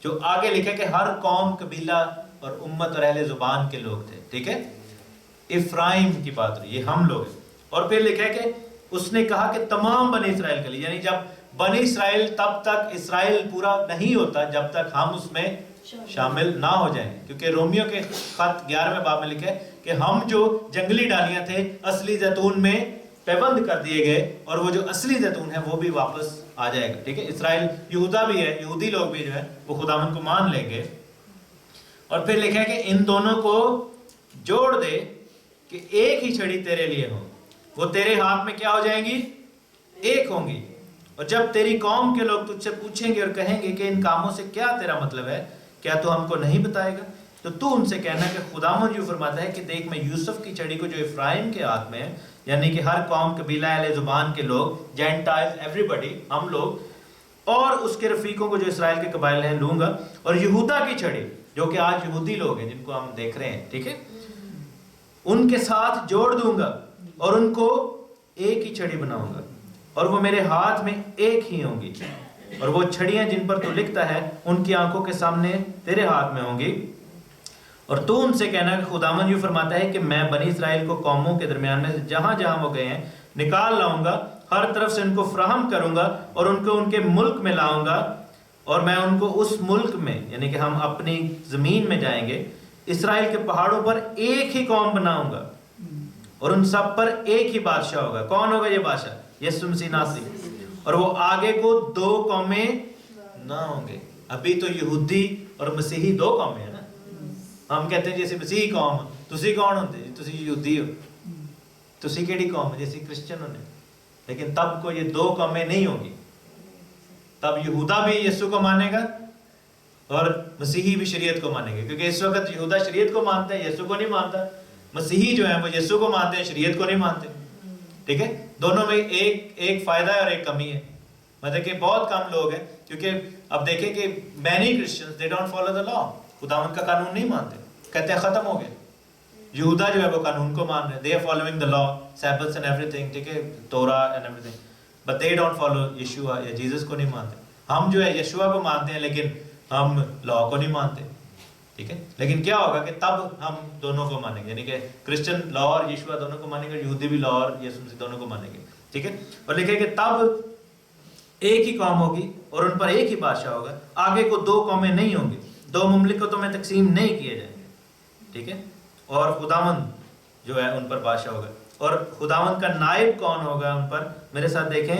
جو آگے لکھے کہ ہر قوم، قبیلہ اور امت اور اہل زبان کے لوگ تھے، ٹھیک ہے. افرائیم کی بات رہی، یہ ہم لوگ ہیں. اور پھر لکھا ہے کہ اس نے کہا کہ تمام بنی اسرائیل کے لیے، یعنی جب بنی اسرائیل، تب تک اسرائیل پورا نہیں ہوتا جب تک ہم اس میں شامل نہ ہو جائیں. کیونکہ رومیو کے خط 11ویں باب میں لکھا ہے کہ ہم جو جنگلی ڈالیاں تھے اصلی زیتون میں پیوند کر دیے گئے، اور وہ جو اصلی زیتون ہے وہ بھی واپس آ جائے گا، ٹھیک ہے. اسرائیل یہودا بھی ہے، یہودی لوگ بھی جو ہے وہ خداوند کو مان لیں گے. اور پھر لکھا ہے کہ ان دونوں کو جوڑ دے کہ ایک ہی چھڑی تیرے لیے ہو، وہ تیرے ہاتھ میں کیا ہو جائیں گی؟ ایک ہوں گی. اور جب تیری قوم کے لوگ تجھ سے پوچھیں گے اور کہیں گے کہ ان کاموں سے کیا تیرا مطلب ہے، کیا تو ہم کو نہیں بتائے گا، تو ان سے کہنا کہ خداوند یوں فرماتا ہے کہ دیکھ میں یوسف کی چھڑی کو جو افرائیم کے ہاتھ میں ہے، یعنی کہ ہر قوم، قبیلہ، اہل زبان کے لوگ، جینٹائل، ایوری بڈی، ہم لوگ، اور اس کے رفیقوں کو جو اسرائیل کے قبائل ہیں لوں گا، اور یہودا کی چھڑی جو کہ آج یہودی لوگ ہیں جن کو ہم دیکھ رہے ہیں، ٹھیک ہے، ان کے ساتھ جوڑ دوں گا اور ان کو ایک ہی چھڑی بناؤں گا، اور وہ میرے ہاتھ میں ایک ہی ہوں گی. اور وہ چھڑیاں جن پر تو لکھتا ہے ان کی آنکھوں کے سامنے تیرے ہاتھ میں ہوں گی. اور تو ان سے کہنا کہ خداوند یوں فرماتا ہے کہ میں بنی اسرائیل کو قوموں کے درمیان میں سے جہاں جہاں وہ گئے ہیں نکال لاؤں گا، ہر طرف سے ان کو فراہم کروں گا، اور ان کو ان کے ملک میں لاؤں گا. اور میں ان کو اس ملک میں، یعنی کہ ہم اپنی زمین میں جائیں گے، اسرائیل کے پہاڑوں پر ایک ہی قوم بناؤں گا، اور ان سب پر ایک ہی بادشاہ ہوگا. کون ہوگا یہ بادشاہ؟ یسوع مسیح ناصری. اور وہ آگے کو دو قومیں نہ ہوں گے. ابھی تو یہودی اور مسیحی دو قومیں ہیں نا. ہم کہتے ہیں جیسے مسیحی قوم، تسی کون ہوتے جی؟ تسی یہودی ہو. تسی کیڑی قوم ہے؟ جیسے کرسچن ہونے. لیکن تب کو یہ دو قومیں نہیں ہوں گی. تب یہودا بھی یسوع کو مانے گا اور مسیحی بھی شریعت کو مانے گا، کیونکہ اس وقت یہودا شریعت کو مانتا ہے، یسوع کو نہیں مانتا. مسیحی جو ہیں وہ یسوع کو مانتے ہیں، شریعت کو نہیں مانتے، ٹھیک ہے. دونوں میں ایک فائدہ ہے اور ایک کمی ہے. مطلب کہ بہت کم لوگ ہیں، کیونکہ اب دیکھیں کہ many Christians they don't follow the law. خداوند کا قانون نہیں مانتے، کہتے ہیں ختم ہو گئے. یہودا جو ہے وہ قانون کو مان رہے ہیں، they are following the law, Sabbaths and everything, ٹھیک ہے، تورا and everything. but they don't follow یشوع یا جیزس کو نہیں مانتے. ہم جو ہے یشوع کو مانتے ہیں لیکن ہم لا کو نہیں مانتے. ٹھیک ہے, لیکن کیا ہوگا کہ تب ہم دونوں کو مانیں گے, یعنی کہ کرسچن لا اور یشوع دونوں کو مانیں گے, یہودی بھی لا اور یسوع مسیح دونوں کو مانیں گے. ٹھیک ہے, اور لکھے کہ تب ایک ہی قوم ہوگی اور ان پر ایک ہی بادشاہ ہوگا, آگے کو دو قومیں نہیں ہوں گی, دو مملکتوں میں تقسیم نہیں کیے جائیں گے. ٹھیک ہے, اور خداوند جو ہے ان پر بادشاہ ہوگا. اور خداوند کا نائب کون ہوگا ان پر؟ میرے ساتھ دیکھیں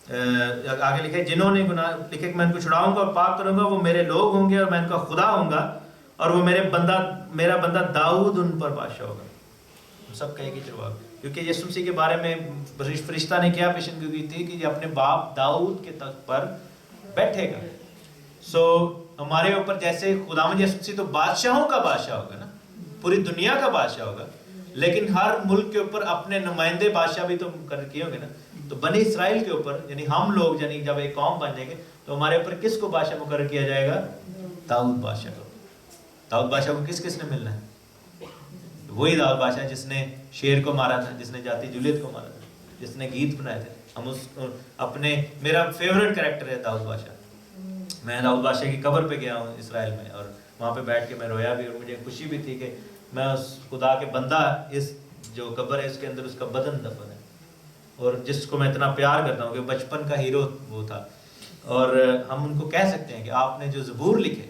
آگے لکھے جنہوں نے گناہ, لکھے کہ میں ان کو چھڑاؤں گا اور پاک کروں گا, وہ میرے لوگ ہوں گے اور میں ان کا خدا ہوں گا, اور وہ میرا بندہ داؤد ان پر بادشاہ ہوگا. سب کا ایک ہی جواب, کیونکہ یسوع مسیح کے بارے میں فرشتہ نے کیا پیشن گوئی کی تھی کہ یہ اپنے باپ داؤد کے تخت پر بیٹھے گا. سو ہمارے اوپر جیسے خداوند یسوع مسیح تو بادشاہوں کا بادشاہ ہوگا نا, پوری دنیا کا بادشاہ ہوگا, لیکن ہر ملک کے اوپر اپنے نمائندے بادشاہ بھی تو مقرر کیے ہوں گے نا. تو بنی اسرائیل کے اوپر یعنی ہم لوگ یعنی جب ایک قوم بن جائیں گے تو ہمارے اوپر کس کو بادشاہ مقرر کیا جائے گا؟ داؤد بادشاہ کو. داؤد بادشاہ کو کس نے ملنا ہے؟ وہی داؤد بادشاہ جس نے شیر کو مارا تھا, جس نے جاتی جولیت کو مارا تھا, جس نے گیت بنائے تھے. ہم اس اپنے, میرا فیوریٹ کریکٹر ہے داؤد بادشاہ. میں داؤد بادشاہ کی قبر پہ گیا ہوں اسرائیل میں, اور وہاں پہ بیٹھ کے میں رویا بھی, اور مجھے خوشی بھی تھی کہ میں اس خدا کے بندہ, اس جو قبر ہے اس کے اندر اس کا بدن دفن ہے, اور جس کو میں اتنا پیار کرتا ہوں کہ بچپن کا ہیرو وہ تھا. اور ہم ان کو کہہ سکتے ہیں کہ آپ نے جو زبور لکھے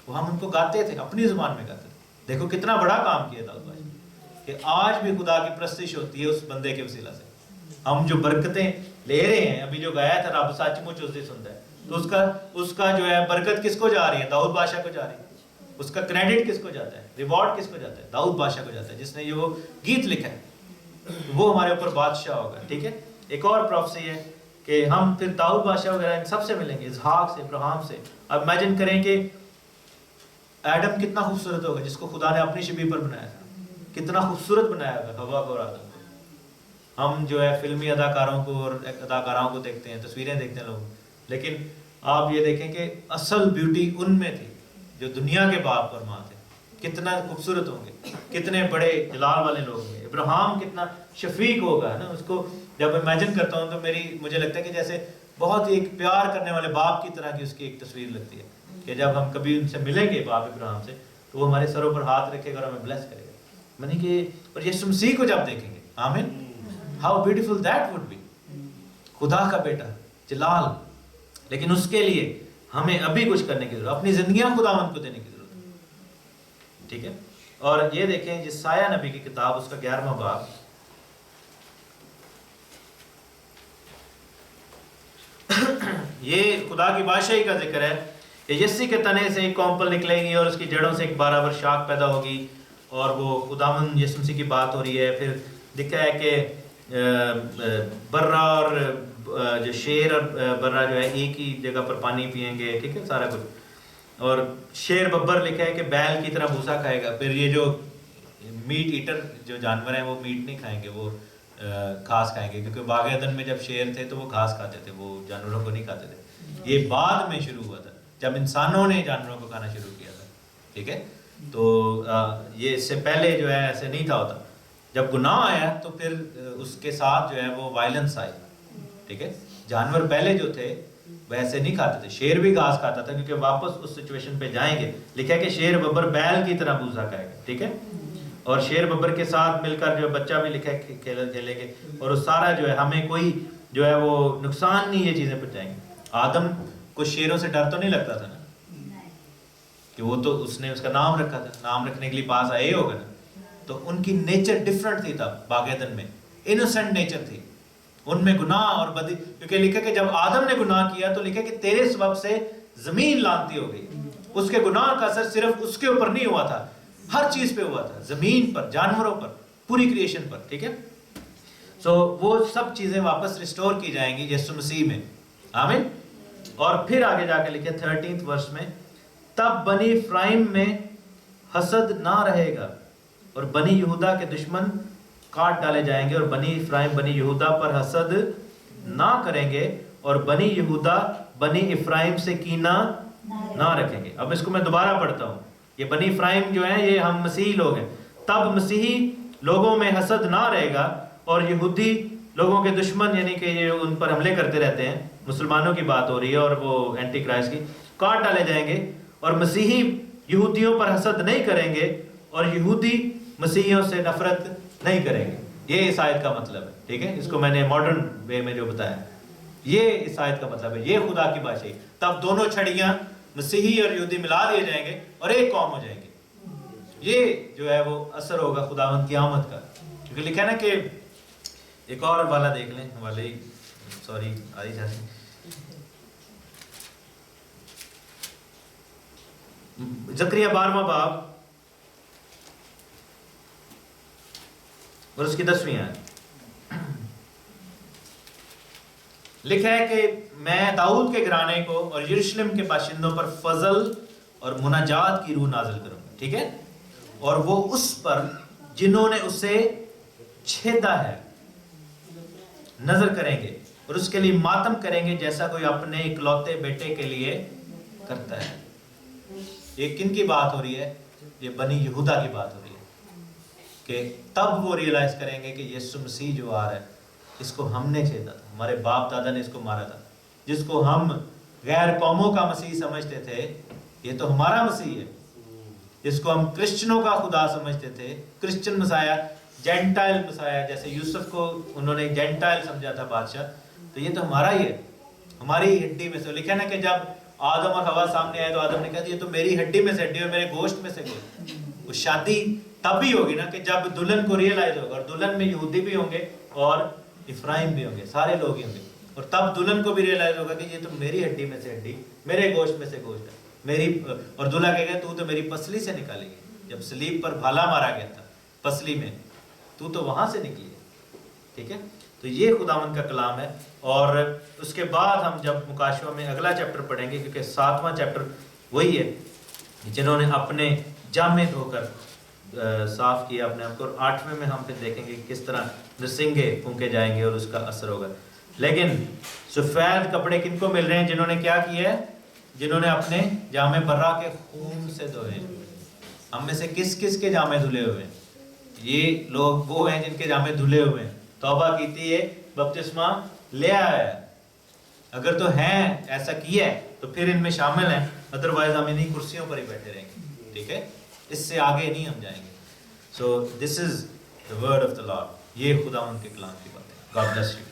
وہ ہم ان کو گاتے تھے, اپنی زبان میں گاتے تھے. دیکھو کتنا بڑا کام کیا داؤد بادشاہ, کہ آج بھی خدا کی پرستش ہوتی ہے اس بندے کے وسیلہ سے. ہم جو برکتیں لے رہے ہیں, ابھی جو گایا تھا رب سچ مچ اس سے سنتا ہے, تو اس کا جو ہے برکت کس کو جا رہی ہے؟ داؤد بادشاہ کو جا رہی ہے. اس کا کریڈٹ کس کو جاتا ہے؟ ریوارڈ کس کو جاتا ہے؟ داؤد بادشاہ کو جاتا ہے, جس نے یہ وہ گیت لکھا ہے. وہ ہمارے اوپر بادشاہ ہوگا. ٹھیک ہے, ایک اور پروفیسی ہے کہ ہم پھر داؤد بادشاہ وغیرہ سب سے ملیں گے, اسحاق سے, ابراہیم سے. اب امیجن کریں کہ ایڈم کتنا خوبصورت ہوگا جس کو خدا نے اپنی شبیہ پر بنایا تھا, کتنا خوبصورت بنایا ہوگا حوا کو اور آدم کو. ہم جو ہے فلمی اداکاروں کو اور اداکاراؤں کو دیکھتے ہیں, تصویریں دیکھتے ہیں لوگ, لیکن آپ یہ دیکھیں کہ اصل بیوٹی ان میں تھی جو دنیا کے باپ اور ماں تھے. کتنا خوبصورت ہوں گے, کتنے بڑے جلال والے لوگ ہوں گے. ابراہیم کتنا شفیق ہوگا نا, اس کو جب امیجن کرتا ہوں تو مجھے لگتا ہے کہ جیسے بہت ہی ایک پیار کرنے والے باپ کی طرح کی اس کی ایک تصویر لگتی ہے, کہ جب ہم کبھی ان سے ملیں گے باپ ابراہیم سے, تو وہ ہمارے سروں پر ہاتھ رکھے گا اور ہمیں بلیس کرے گا. یعنی کہ اور یسوع مسیح کو جب دیکھیں گے, آمین, how beautiful that would be. خدا کا بیٹا جلال, لیکن اس کے لیے ہمیں ابھی کچھ کرنے کی ضرورت, اپنی زندگیاں خداوند کو دینے کی ضرورت ہے. ٹھیک ہے, اور یہ دیکھیں یسایہ نبی کی کتاب, اس کا 11واں باب, یہ خدا کی بادشاہی کا ذکر ہے کہ یسی کے تنے سے ایک قوم پر نکلے گی اور اس کی جڑوں سے ایک برابر شاخ پیدا ہوگی. اور وہ خداوند یسوع مسیح کی بات ہو رہی ہے. پھر لکھا ہے کہ برا اور جو شیر اور برا جو ہے ایک ہی جگہ پر پانی پئیں گے. ٹھیک ہے, سارا کچھ. اور شیر ببر لکھا ہے کہ بیل کی طرح بھوسا کھائے گا. پھر یہ جو میٹ ایٹر جو جانور ہیں وہ میٹ نہیں کھائیں گے, وہ گھاس کھائیں گے, کیونکہ باغ عدن میں جب شیر تھے تو وہ گھاس کھاتے تھے, وہ جانوروں کو نہیں کھاتے تھے. یہ بعد میں شروع ہوا تھا جب انسانوں نے جانوروں کو کھانا شروع کیا تھا. ٹھیک ہے, تو یہ اس سے پہلے جو ہے ایسے نہیں تھا ہوتا. جب گناہ آیا تو پھر اس کے ساتھ جو ہے وہ وائلنس آئی. ٹھیک ہے, جانور پہلے جو تھے ویسے نہیں کھاتے تھے, شیر بھی گھاس کھاتا تھا کیونکہ واپس اس سچویشن پہ جائیں گے. لکھا ہے کہ شیر ببر بیل کی طرح بھوسا کھائے گا. ٹھیک ہے, اور شیر ببر کے ساتھ مل کر جو بچہ بھی لکھا ہے کھیلیں گے, اور وہ سارا جو ہے ہمیں کوئی جو ہے وہ نقصان نہیں یہ چیزیں پہنچائیں گے. آدم کو شیروں سے ڈر تو نہیں لگتا تھا نا, کہ وہ تو اس نے اس کا نام رکھا تھا, نام رکھنے کے لیے پاس آئے ہوگا نا. تو ان کی نیچر ڈفرنٹ تھی تب باغ عدن میں, انوسنٹ نیچر تھی. ان میں گناہ اور بدی, کیونکہ لکھا کہ جب آدم نے گناہ کیا تو لکھا کہ تیرے سبب سے زمین لعنتی ہو گئی. اس کے گناہ کا اثر صرف اس کے اوپر نہیں ہوا تھا, ہر چیز پہ ہوا تھا, زمین پر, جانوروں پر, پوری کریشن پر. ٹھیک ہے, سو وہ سب چیزیں واپس ریسٹور کی جائیں گی یسوع مسیح میں. آمین. اور پھر آگے جا کے لکھے 13 ورس میں, تب بنی افرائیم میں حسد نہ رہے گا اور بنی یہودا کے دشمن کاٹ ڈالے جائیں گے, اور بنی افرائیم بنی یہودا پر حسد نہ کریں گے, اور بنی یہودا بنی افرائیم سے کینہ نہ رکھیں گے. اب اس کو میں دوبارہ پڑھتا ہوں. یہ بنی افرائیم جو ہیں یہ ہم مسیحی لوگ ہیں. تب مسیحی لوگوں میں حسد نہ رہے گا اور یہودی لوگوں کے دشمن یعنی کہ یہ ان پر حملے کرتے رہتے ہیں، مسلمانوں کی بات ہو رہی ہے اور وہ اینٹی کرائسٹ کی، کاٹ ڈالے جائیں گے، اور مسیحی یہودیوں پر حسد نہیں کریں گے اور یہودی مسیحیوں سے نفرت نہیں کریں گے۔ یہ اس آیت کا مطلب ہے، ٹھیک ہے؟ اس کو میں نے ماڈرن وے میں جو بتایا، یہ اس آیت کا مطلب ہے، یہ خدا کی بادشاہی۔ تب دونوں چھڑیاں مسیحی اور یہودی ملا دیے جائیں گے اور ایک قوم ہو جائیں گے۔ یہ جو ہے وہ اثر ہوگا خداوند کی آمد کا، کیونکہ لکھا ہے نا کہ ایک اور والا دیکھ لیں، والے سوری آئی جاتی زکریا 12واں باب اور اس کی 10ویں آیت، لکھا ہے کہ میں داؤد کے گھرانے کو اور یروشلم کے باشندوں پر فضل اور مناجات کی روح نازل کروں گا، ٹھیک ہے؟ اور وہ اس پر جنہوں نے اسے چھیدا ہے نظر کریں گے اور اس کے لیے ماتم کریں گے جیسا کوئی اپنے اکلوتے بیٹے کے لیے کرتا ہے۔ یہ کن کی بات ہو رہی ہے؟ یہ بنی یہودا کی بات ہو رہی ہے کہ تب وہ ریئلائز کریں گے کہ یسوع مسیح جو آ رہا ہے اس کو ہم نے چھیدا تھا، ہمارے باپ دادا نے اس کو مارا تھا، جس کو ہم غیر قوموں کا مسیح سمجھتے تھے یہ تو ہمارا مسیح ہے، جس کو ہم کرسچنوں کا خدا سمجھتے تھے، کرسچن مسایا، جینٹائل مسایا، جیسے یوسف کو انہوں نے جینٹائل سمجھا تھا بادشاہ، تو یہ تو ہمارا ہی ہے، ہماری ہڈی میں سے۔ لکھا ہے نا کہ جب آدم اور حوا سامنے آئے تو آدم نے کہا یہ تو میری ہڈی میں سے ہڈی اور میرے گوشت میں سے گوشت۔ وہ شادی تب ہی ہوگی نا کہ جب دلہن کو ریئلائز ہوگا، اور دلہن میں یہودی بھی ہوں گے اور افرایم بھی ہوں گے، سارے لوگ ہی ہوں گے، اور تب دلہن کو بھی ریئلائز ہوگا کہ یہ تو میری ہڈی میں سے ہڈی، میرے گوشت میں سے گوشت ہے میری، اور دلہا کہے گا تو میری پسلی سے نکالی گئی، جب صلیب پر بھالا مارا گیا تھا پسلی میں، تو وہاں سے نکلی ہے، ٹھیک ہے؟ تو یہ خداوند کا کلام ہے۔ اور اس کے بعد ہم جب مکاشفہ میں اگلا چیپٹر پڑھیں گے، کیونکہ 7واں چیپٹر وہی ہے جنہوں نے اپنے جامے دھو کر صاف کیا اپنے آپ کو، اور 8ویں میں ہم پھر دیکھیں گے کس طرح نرسنگے پھونکے جائیں گے اور اس کا اثر ہوگا۔ لیکن سفید کپڑے کن کو مل رہے ہیں؟ جنہوں نے کیا کیا ہے؟ جنہوں نے اپنے جامے برا کے خون سے دھوئے۔ ہم میں سے کس کس کے جامے دھلے ہوئے ہیں؟ یہ لوگ وہ ہیں جن کے جامے دھلے ہوئے ہیں، توبہ کیتی ہے، بپتسمہ لیا ہے۔ اگر تو ہیں ایسا کیا ہے تو پھر ان میں شامل ہیں، ادروائز ہم انہی کرسیوں پر ہی بیٹھے رہیں گے، ٹھیک ہے؟ اس سے آگے نہیں ہم جائیں گے۔ So this is the word of the Lord, یہ خداوند کے کلام کی بات ہے۔ God bless you.